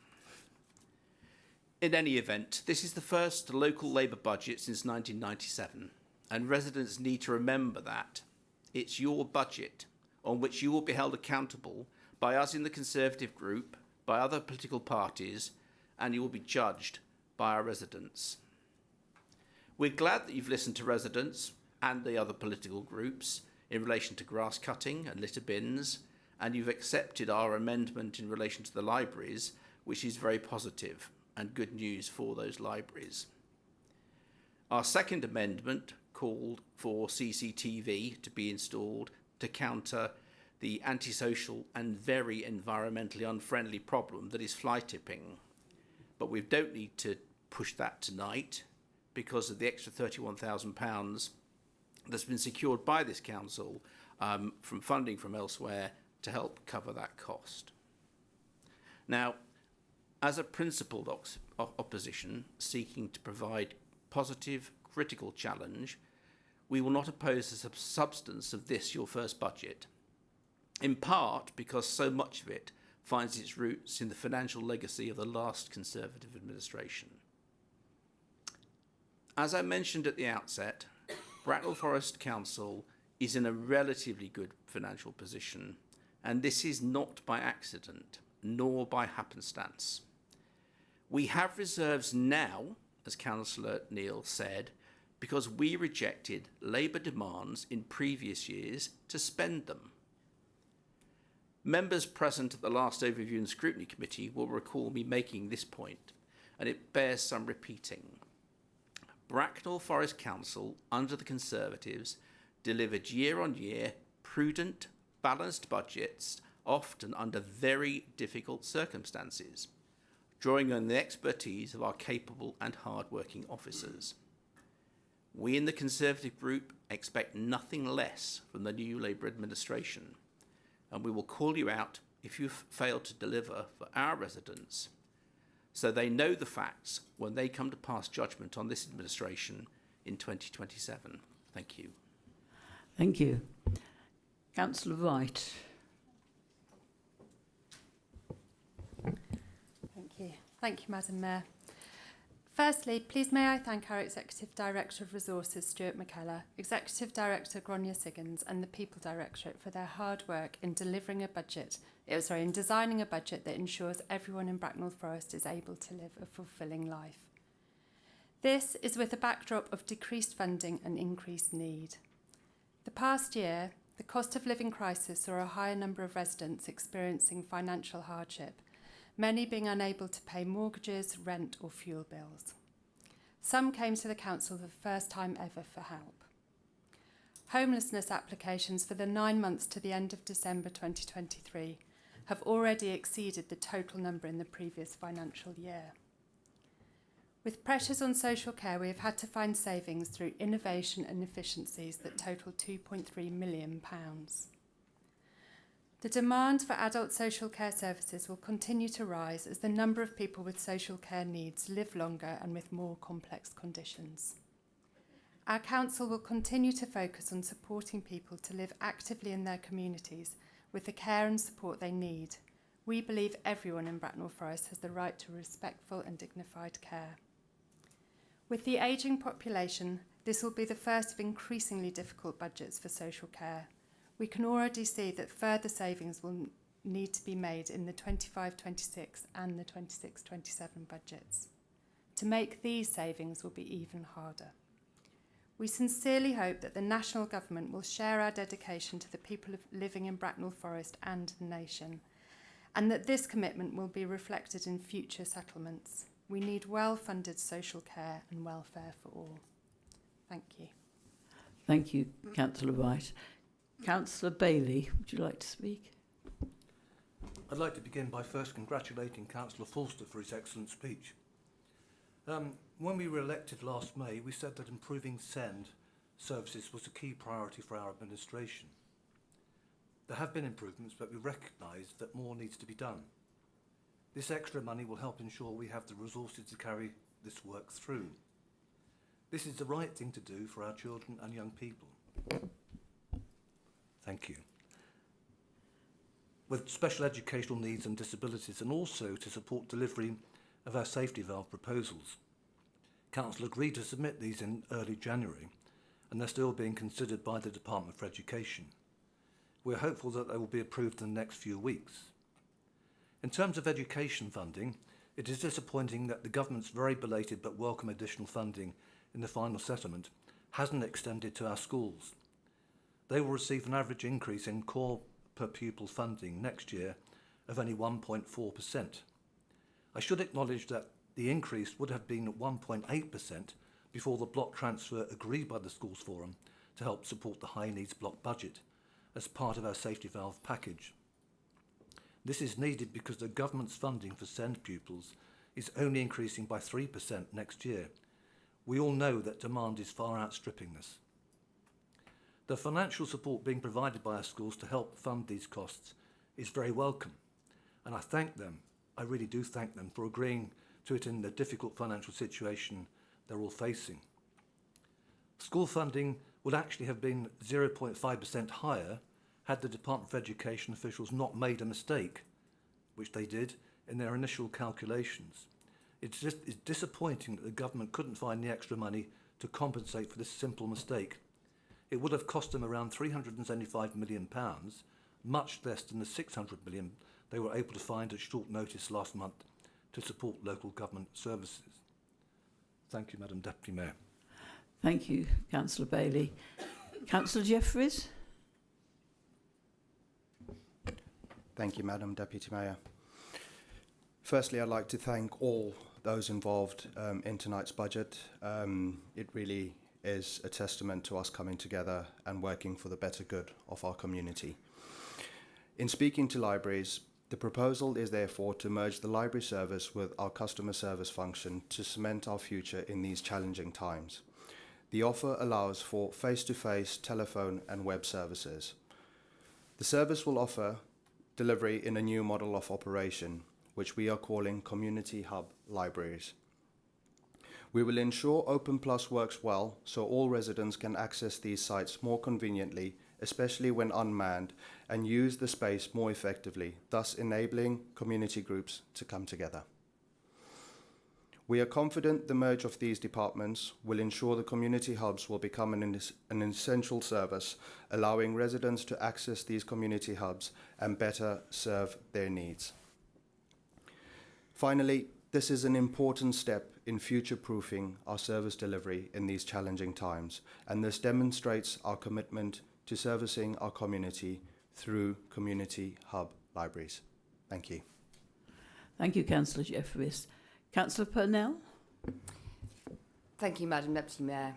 In any event, this is the first local Labour budget since 1997, and residents need to remember that it's your budget on which you will be held accountable by us in the Conservative group, by other political parties, and you will be judged by our residents. We're glad that you've listened to residents and the other political groups in relation to grass cutting and litter bins, and you've accepted our amendment in relation to the libraries, which is very positive and good news for those libraries. Our second amendment called for CCTV to be installed to counter the antisocial and very environmentally unfriendly problem that is fly tipping. But we don't need to push that tonight because of the extra £31,000 that's been secured by this council from funding from elsewhere to help cover that cost. Now, as a principled opposition seeking to provide positive, critical challenge, we will not oppose the substance of this, your first budget, in part because so much of it finds its roots in the financial legacy of the last Conservative administration. As I mentioned at the outset, Bracknell Forest Council is in a relatively good financial position, and this is not by accident, nor by happenstance. We have reserves now, as Councillor Neil said, because we rejected Labour demands in previous years to spend them. Members present at the last Overview and Scrutiny Committee will recall me making this point, and it bears some repeating. Bracknell Forest Council, under the Conservatives, delivered year-on-year prudent, balanced budgets, often under very difficult circumstances, drawing on the expertise of our capable and hard-working officers. We in the Conservative group expect nothing less from the new Labour administration, and we will call you out if you fail to deliver for our residents, so they know the facts when they come to pass judgment on this administration in 2027. Thank you. Thank you. Councillor Wright. Thank you, Madam Mayor. Firstly, please may I thank our Executive Director of Resources, Stuart McKellar, Executive Director Gronya Siggins, and the People Directorate for their hard work in designing a budget that ensures everyone in Bracknell Forest is able to live a fulfilling life. This is with a backdrop of decreased funding and increased need. The past year, the cost of living crisis saw a higher number of residents experiencing financial hardship, many being unable to pay mortgages, rent or fuel bills. Some came to the council for the first time ever for help. Homelessness applications for the 9 months to the end of December 2023 have already exceeded the total number in the previous financial year. With pressures on social care, we have had to find savings through innovation and efficiencies that total £2.3 million. The demand for adult social care services will continue to rise as the number of people with social care needs live longer and with more complex conditions. Our council will continue to focus on supporting people to live actively in their communities with the care and support they need. We believe everyone in Bracknell Forest has the right to respectful and dignified care. With the ageing population, this will be the first of increasingly difficult budgets for social care. We can already see that further savings will need to be made in the 25-26 and the 26-27 budgets. To make these savings will be even harder. We sincerely hope that the national government will share our dedication to the people living in Bracknell Forest and the nation, and that this commitment will be reflected in future settlements. We need well-funded social care and welfare for all. Thank you. Thank you, Councillor Wright. Councillor Bailey, would you like to speak? I'd like to begin by first congratulating Councillor Forster for his excellent speech. When we were elected last May, we said that improving SEND services was a key priority for our administration. There have been improvements, but we recognise that more needs to be done. This extra money will help ensure we have the resources to carry this work through. This is the right thing to do for our children and young people. Thank you. With special educational needs and disabilities, and also to support delivery of our safety valve proposals. Council agreed to submit these in early January, and they're still being considered by the Department for Education. We're hopeful that they will be approved in the next few weeks. In terms of education funding, it is disappointing that the government's very belated but welcome additional funding in the final settlement hasn't extended to our schools. They will receive an average increase in core per pupil funding next year of only 1.4%. I should acknowledge that the increase would have been 1.8% before the block transfer agreed by the Schools Forum to help support the high needs block budget as part of our safety valve package. This is needed because the government's funding for SEND pupils is only increasing by 3% next year. We all know that demand is far outstripping this. The financial support being provided by our schools to help fund these costs is very welcome, and I thank them, I really do thank them for agreeing to it in the difficult financial situation they're all facing. School funding would actually have been 0.5% higher had the Department for Education officials not made a mistake, which they did in their initial calculations. It's disappointing that the government couldn't find the extra money to compensate for this simple mistake. It would have cost them around £375 million, much less than the £600 million they were able to find at short notice last month to support local government services. Thank you, Madam Deputy Mayor. Thank you, Councillor Bailey. Councillor Jeffries? Thank you, Madam Deputy Mayor. Firstly, I'd like to thank all those involved in tonight's budget. It really is a testament to us coming together and working for the better good of our community. In speaking to libraries, the proposal is therefore to merge the library service with our customer service function to cement our future in these challenging times. The offer allows for face-to-face telephone and web services. The service will offer delivery in a new model of operation, which we are calling Community Hub Libraries. We will ensure Open Plus works well so all residents can access these sites more conveniently, especially when unmanned, and use the space more effectively, thus enabling community groups to come together. We are confident the merge of these departments will ensure the community hubs will become an essential service, allowing residents to access these community hubs and better serve their needs. Finally, this is an important step in future-proofing our service delivery in these challenging times, and this demonstrates our commitment to servicing our community through Community Hub Libraries. Thank you. Thank you, Councillor Jeffries. Councillor Purnell? Thank you, Madam Deputy Mayor.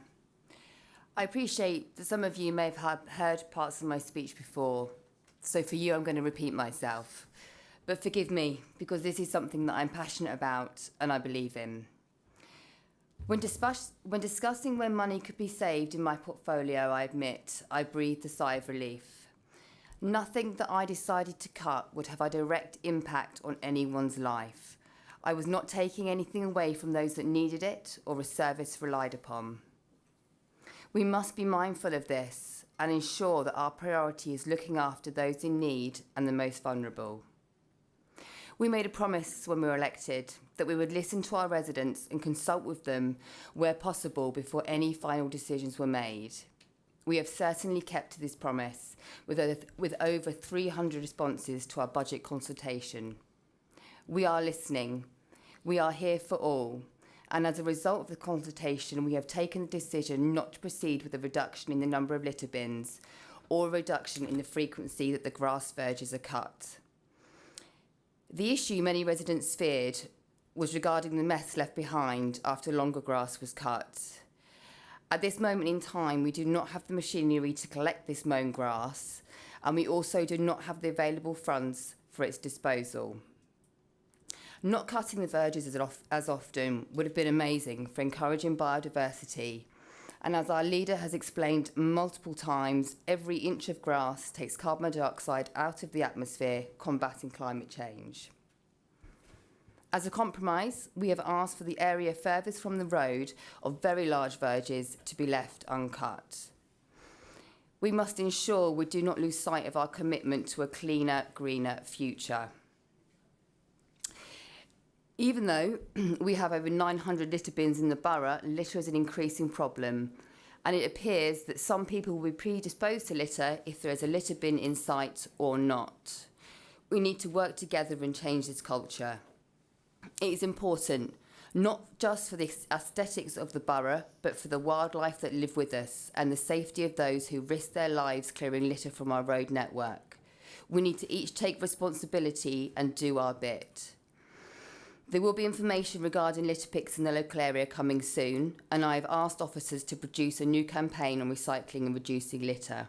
I appreciate that some of you may have heard parts of my speech before, so for you I'm going to repeat myself. But forgive me, because this is something that I'm passionate about and I believe in. When discussing when money could be saved in my portfolio, I admit I breathed a sigh of relief. Nothing that I decided to cut would have a direct impact on anyone's life. I was not taking anything away from those that needed it or a service relied upon. We must be mindful of this and ensure that our priority is looking after those in need and the most vulnerable. We made a promise when we were elected that we would listen to our residents and consult with them where possible before any final decisions were made. We have certainly kept to this promise with over 300 responses to our budget consultation. We are listening. We are here for all. And as a result of the consultation, we have taken the decision not to proceed with a reduction in the number of litter bins or a reduction in the frequency that the grass verges are cut. The issue many residents feared was regarding the mess left behind after longer grass was cut. At this moment in time, we do not have the machinery to collect this mown grass, and we also do not have the available funds for its disposal. Not cutting the verges as often would have been amazing for encouraging biodiversity, and as our leader has explained multiple times, every inch of grass takes carbon dioxide out of the atmosphere, combating climate change. As a compromise, we have asked for the area furthest from the road of very large verges to be left uncut. We must ensure we do not lose sight of our commitment to a cleaner, greener future. Even though we have over 900 litter bins in the borough, litter is an increasing problem, and it appears that some people will be predisposed to litter if there is a litter bin in sight or not. We need to work together and change this culture. It is important, not just for the aesthetics of the borough, but for the wildlife that live with us and the safety of those who risk their lives clearing litter from our road network. We need to each take responsibility and do our bit. There will be information regarding litter picks in the local area coming soon, and I have asked officers to produce a new campaign on recycling and reducing litter.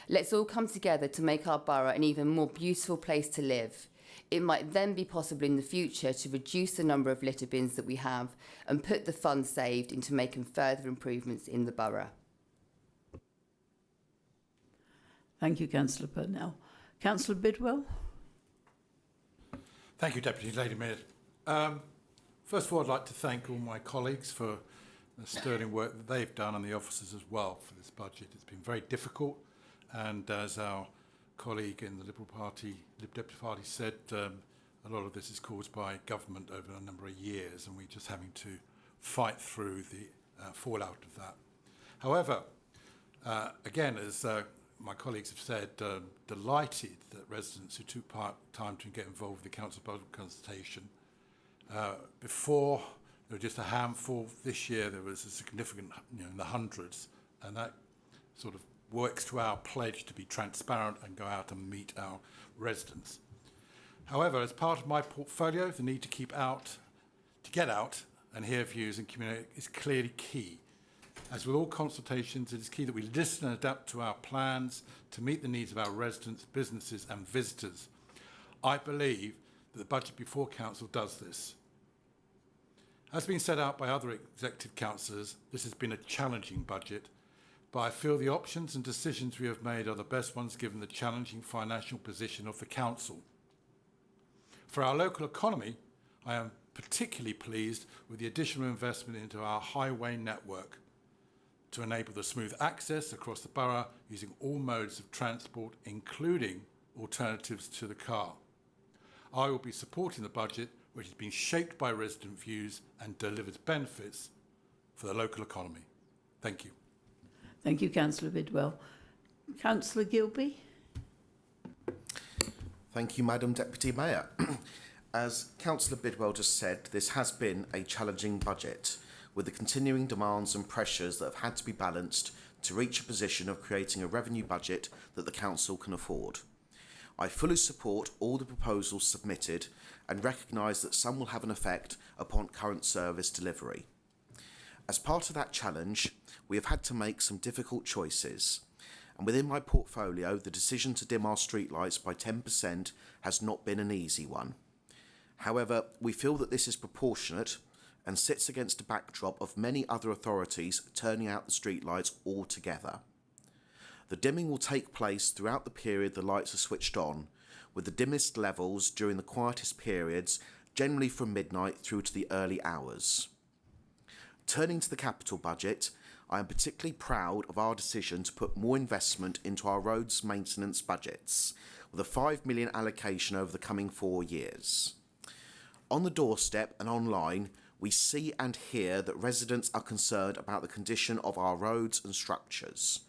Let's all come together to make our borough an even more beautiful place to live. It might then be possible in the future to reduce the number of litter bins that we have and put the funds saved into making further improvements in the borough. Thank you, Councillor Purnell. Councillor Bidwell? Thank you, Deputy Lady Mayor. First of all, I'd like to thank all my colleagues for the sterling work that they've done and the officers as well for this budget. It's been very difficult, and as our colleague in the Liberal Party, Lib Deputy Party said, a lot of this is caused by government over a number of years, and we're just having to fight through the fallout of that. However, again, as my colleagues have said, delighted that residents who took time to get involved with the council budget consultation before There were just a handful. This year there was a significant, in the hundreds, and that sort of works to our pledge to be transparent and go out and meet our residents. However, as part of my portfolio, the need to get out and hear views and communicate is clearly key. As with all consultations, it is key that we listen and adapt to our plans to meet the needs of our residents, businesses and visitors. I believe that the budget before council does this. As been set out by other executive councillors, this has been a challenging budget, but I feel the options and decisions we have made are the best ones given the challenging financial position of the council. For our local economy, I am particularly pleased with the additional investment into our highway network to enable the smooth access across the borough using all modes of transport, including alternatives to the car. I will be supporting the budget, which has been shaped by resident views and delivers benefits for the local economy. Thank you. Thank you, Councillor Bidwell. Councillor Gilby. Thank you, Madam Deputy Mayor. As Councillor Bidwell just said, this has been a challenging budget, with the continuing demands and pressures that have had to be balanced to reach a position of creating a revenue budget that the Council can afford. I fully support all the proposals submitted and recognise that some will have an effect upon current service delivery. As part of that challenge, we have had to make some difficult choices, and within my portfolio, the decision to dim our streetlights by 10% has not been an easy one. However, we feel that this is proportionate and sits against a backdrop of many other authorities turning out the streetlights altogether. The dimming will take place throughout the period the lights are switched on, with the dimmest levels during the quietest periods, generally from midnight through to the early hours. Turning to the capital budget, I am particularly proud of our decision to put more investment into our roads maintenance budgets, with a £5 million allocation over the coming 4 years. On the doorstep and online, we see and hear that residents are concerned about the condition of our roads and structures.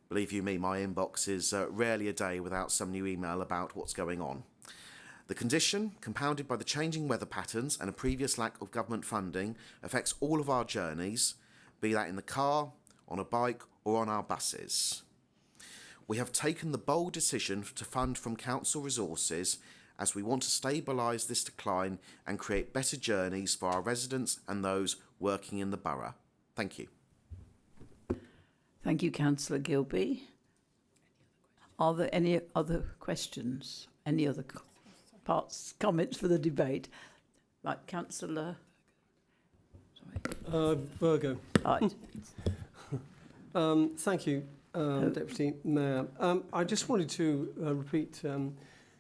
Believe you me, my inbox is rarely a day without some new email about what's going on. The condition, compounded by the changing weather patterns and a previous lack of government funding, affects all of our journeys, be that in the car, on a bike or on our buses. We have taken the bold decision to fund from council resources as we want to stabilise this decline and create better journeys for our residents and those working in the borough. Thank you. Thank you, Councillor Gilby. Are there any other questions? Any other comments for the debate? Right, Councillor. Virgo. Right. Thank you, Deputy Mayor. I just wanted to repeat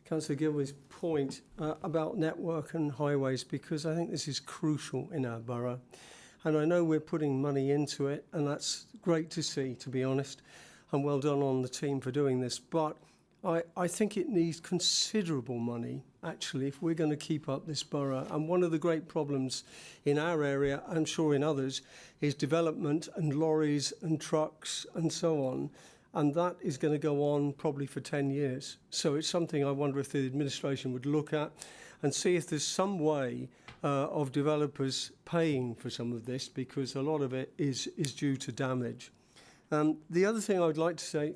Councillor Gilby's point about network and highways, because I think this is crucial in our borough. And I know we're putting money into it, and that's great to see, to be honest, and well done on the team for doing this. But I think it needs considerable money, actually, if we're going to keep up this borough. And one of the great problems in our area, I'm sure in others, is development and lorries and trucks and so on. And that is going to go on probably for 10 years. So it's something I wonder if the administration would look at and see if there's some way of developers paying for some of this, because a lot of it is due to damage. The other thing I would like to say,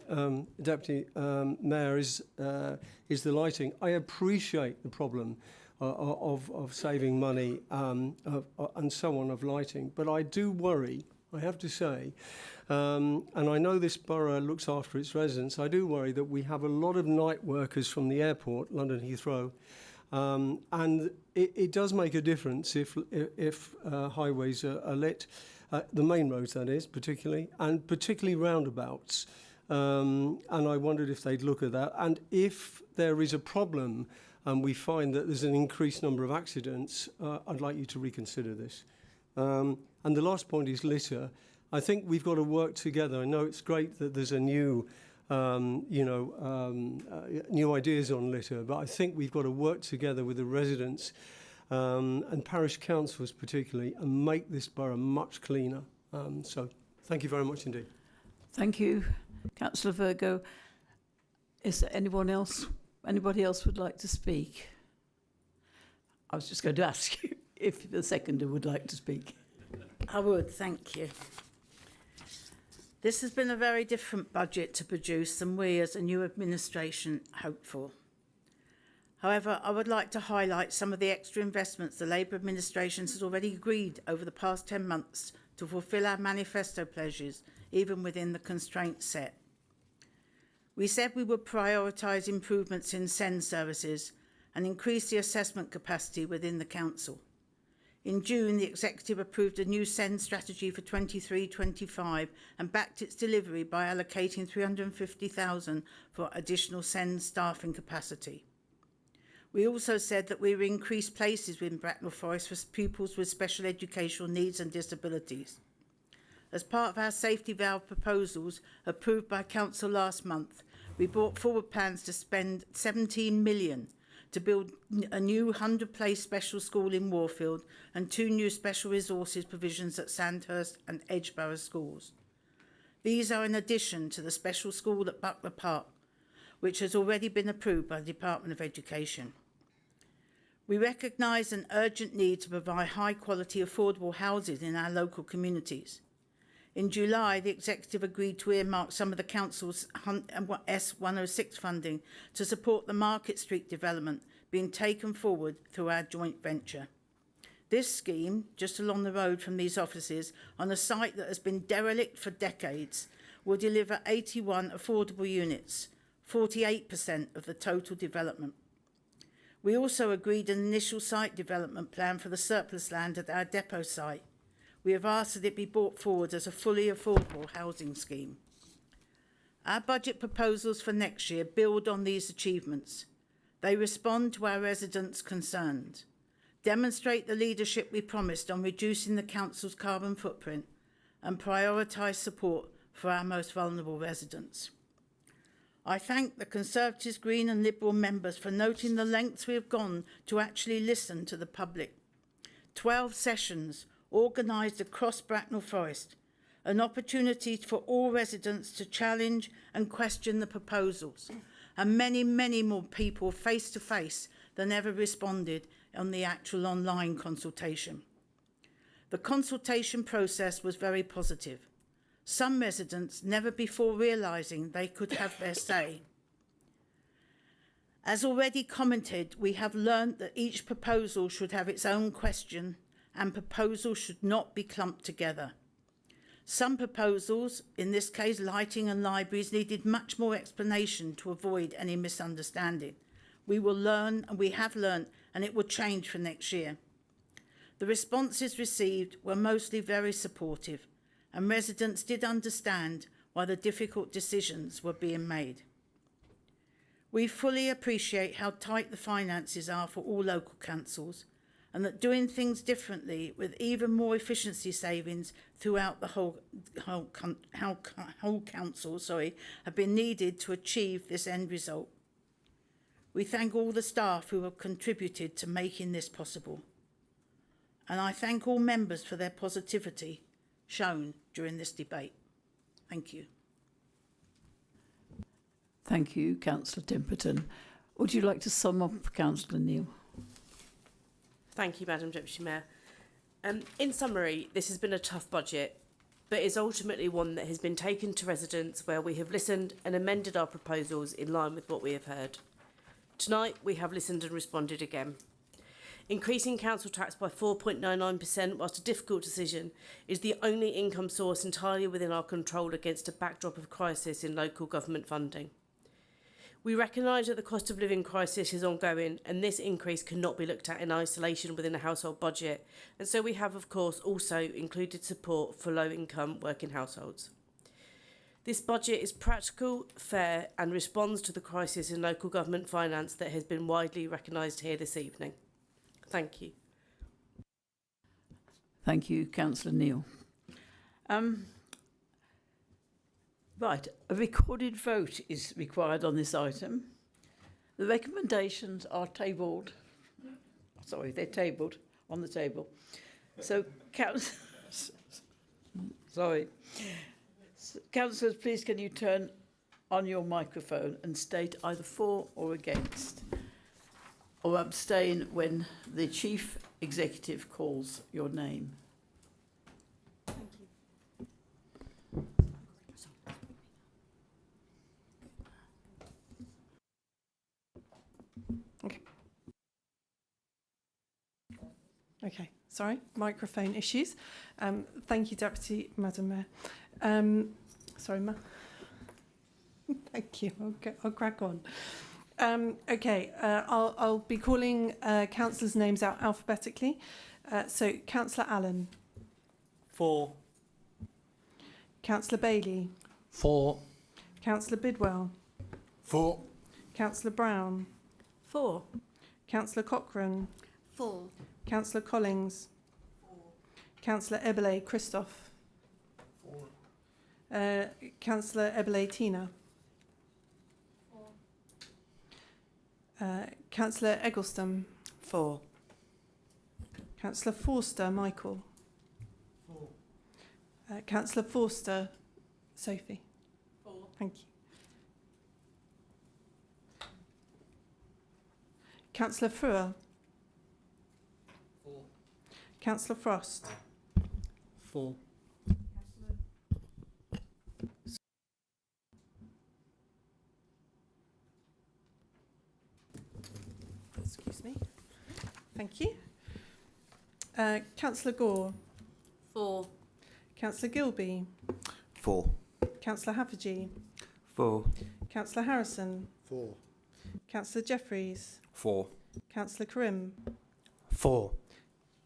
Deputy Mayor, is the lighting. I appreciate the problem of saving money and so on, of lighting, but I do worry, I have to say, and I know this borough looks after its residents, I do worry that we have a lot of night workers from the airport, London Heathrow, and it does make a difference if highways are lit. The main roads, that is, particularly, and particularly roundabouts. And I wondered if they'd look at that. And if there is a problem and we find that there's an increased number of accidents, I'd like you to reconsider this. And the last point is litter. I think we've got to work together. I know it's great that there's a new ideas on litter, but I think we've got to work together with the residents and parish councils particularly, and make this borough much cleaner. So thank you very much indeed. Thank you, Councillor Virgo. Is there anybody else would like to speak? I was just going to ask you if the seconder would like to speak. I would, thank you. This has been a very different budget to produce than we as a new administration hoped for. However, I would like to highlight some of the extra investments the Labour administration has already agreed over the past 10 months to fulfil our manifesto pledges, even within the constraints set. We said we would prioritise improvements in SEND services and increase the assessment capacity within the council. In June, the Executive approved a new SEND strategy for 23-25 and backed its delivery by allocating $350,000 for additional SEND staffing capacity. We also said that we would increase places within Bracknell Forest for pupils with special educational needs and disabilities. As part of our safety valve proposals approved by Council last month, we brought forward plans to spend $17 million to build a new 100-place special school in Warfield and 2 new special resources provisions at Sandhurst and Edgeborough schools. These are in addition to the special school at Butler Park, which has already been approved by the Department of Education. We recognise an urgent need to provide high-quality, affordable housing in our local communities. In July, the Executive agreed to earmark some of the Council's S106 funding to support the Market Street development being taken forward through our joint venture. This scheme, just along the road from these offices, on a site that has been derelict for decades, will deliver 81 affordable units, 48% of the total development. We also agreed an initial site development plan for the surplus land at our depot site. We have asked that it be brought forward as a fully affordable housing scheme. Our budget proposals for next year build on these achievements. They respond to our residents' concerns, demonstrate the leadership we promised on reducing the Council's carbon footprint, and prioritise support for our most vulnerable residents. I thank the Conservatives, Green and Liberal members for noting the lengths we have gone to actually listen to the public. 12 sessions organised across Bracknell Forest, an opportunity for all residents to challenge and question the proposals, and many, many more people face-to-face than ever responded on the actual online consultation. The consultation process was very positive. Some residents never before realising they could have their say. As already commented, we have learnt that each proposal should have its own question and proposals should not be clumped together. Some proposals, in this case lighting and libraries, needed much more explanation to avoid any misunderstanding. We will learn, and we have learnt, and it will change for next year. The responses received were mostly very supportive, and residents did understand why the difficult decisions were being made. We fully appreciate how tight the finances are for all local councils, and that doing things differently with even more efficiency savings throughout the whole council have been needed to achieve this end result. We thank all the staff who have contributed to making this possible. And I thank all members for their positivity shown during this debate. Thank you. Thank you, Councillor Timperton. Would you like to sum up, Councillor Neil? Thank you, Madam Deputy Mayor. In summary, this has been a tough budget, but is ultimately one that has been taken to residents where we have listened and amended our proposals in line with what we have heard. Tonight, we have listened and responded again. Increasing council tax by 4.99%, whilst a difficult decision, is the only income source entirely within our control against a backdrop of crisis in local government funding. We recognise that the cost of living crisis is ongoing, and this increase cannot be looked at in isolation within a household budget, and so we have, of course, also included support for low-income working households. This budget is practical, fair, and responds to the crisis in local government finance that has been widely recognised here this evening. Thank you. Thank you, Councillor Neil. Right, a recorded vote is required on this item. The recommendations are tabled. Sorry, they're tabled on the table. So, councillors, please can you turn on your microphone and state either for or against, or abstain when the Chief executive calls your name. Okay, sorry, microphone issues. Thank you, Deputy Madam Mayor. Sorry, Ma. Thank you. I'll crack on. I'll be calling councillors' names out alphabetically. So, Councillor Allen. 4. Councillor Bailey. 4. Councillor Bidwell. 4. Councillor Brown. 4. Councillor Cochrane. 4. Councillor Collings. 4. Councillor Ebele Christoph. 4. Councillor Ebele Tina. 4. Councillor Eggleston. 4. Councillor Forster Michael. 4. Councillor Forster Sophie. 4. Thank you. Councillor Frewer. 4. Councillor Frost. 4. Excuse me. Thank you. Councillor Gore. 4. Councillor Gilby. 4. Councillor Haffajee. 4. Councillor Harrison. 4. Councillor Jeffries. 4. Councillor Karim. 4.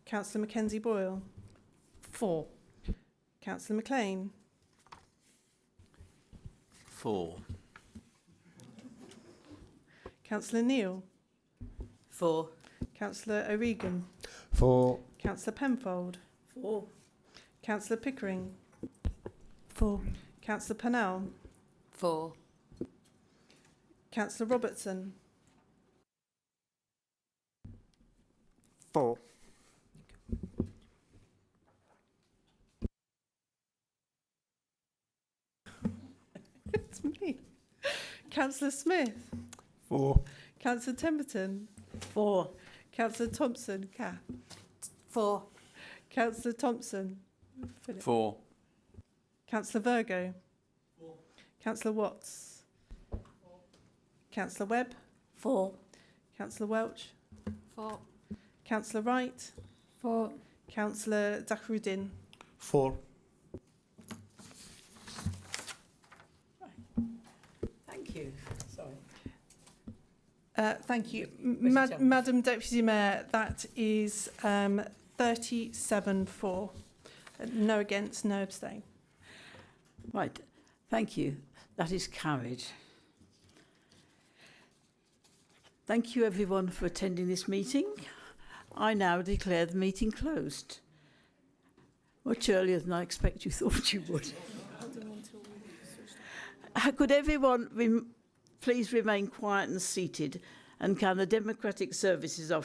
Councillor Mackenzie Boyle. 4. Councillor McLean. 4. Councillor Neal. 4. Councillor O'Regan. 4. Councillor Penfold. 4. Councillor Pickering. 4. Councillor Pennell. 4. Councillor Robertson. 4. It's me. Councillor Smith. 4. Councillor Temperton. 4. Councillor Thompson. 4. Councillor Thompson. Philip. 4. Councillor Virgo. 4. Councillor Watts. 4. Councillor Webb. 4. Councillor Welch. 4. Councillor Wright. 4. Councillor Zakhrudin. 4. Thank you. Sorry. Thank you. Mr. Chairman. Madam Deputy Mayor, that is 37-4. No against, no abstain. Right. Thank you. That is carried. Thank you everyone for attending this meeting. I now declare the meeting closed. Much earlier than I expect you thought you would. Could everyone please remain quiet and seated, and can the Democratic Services Office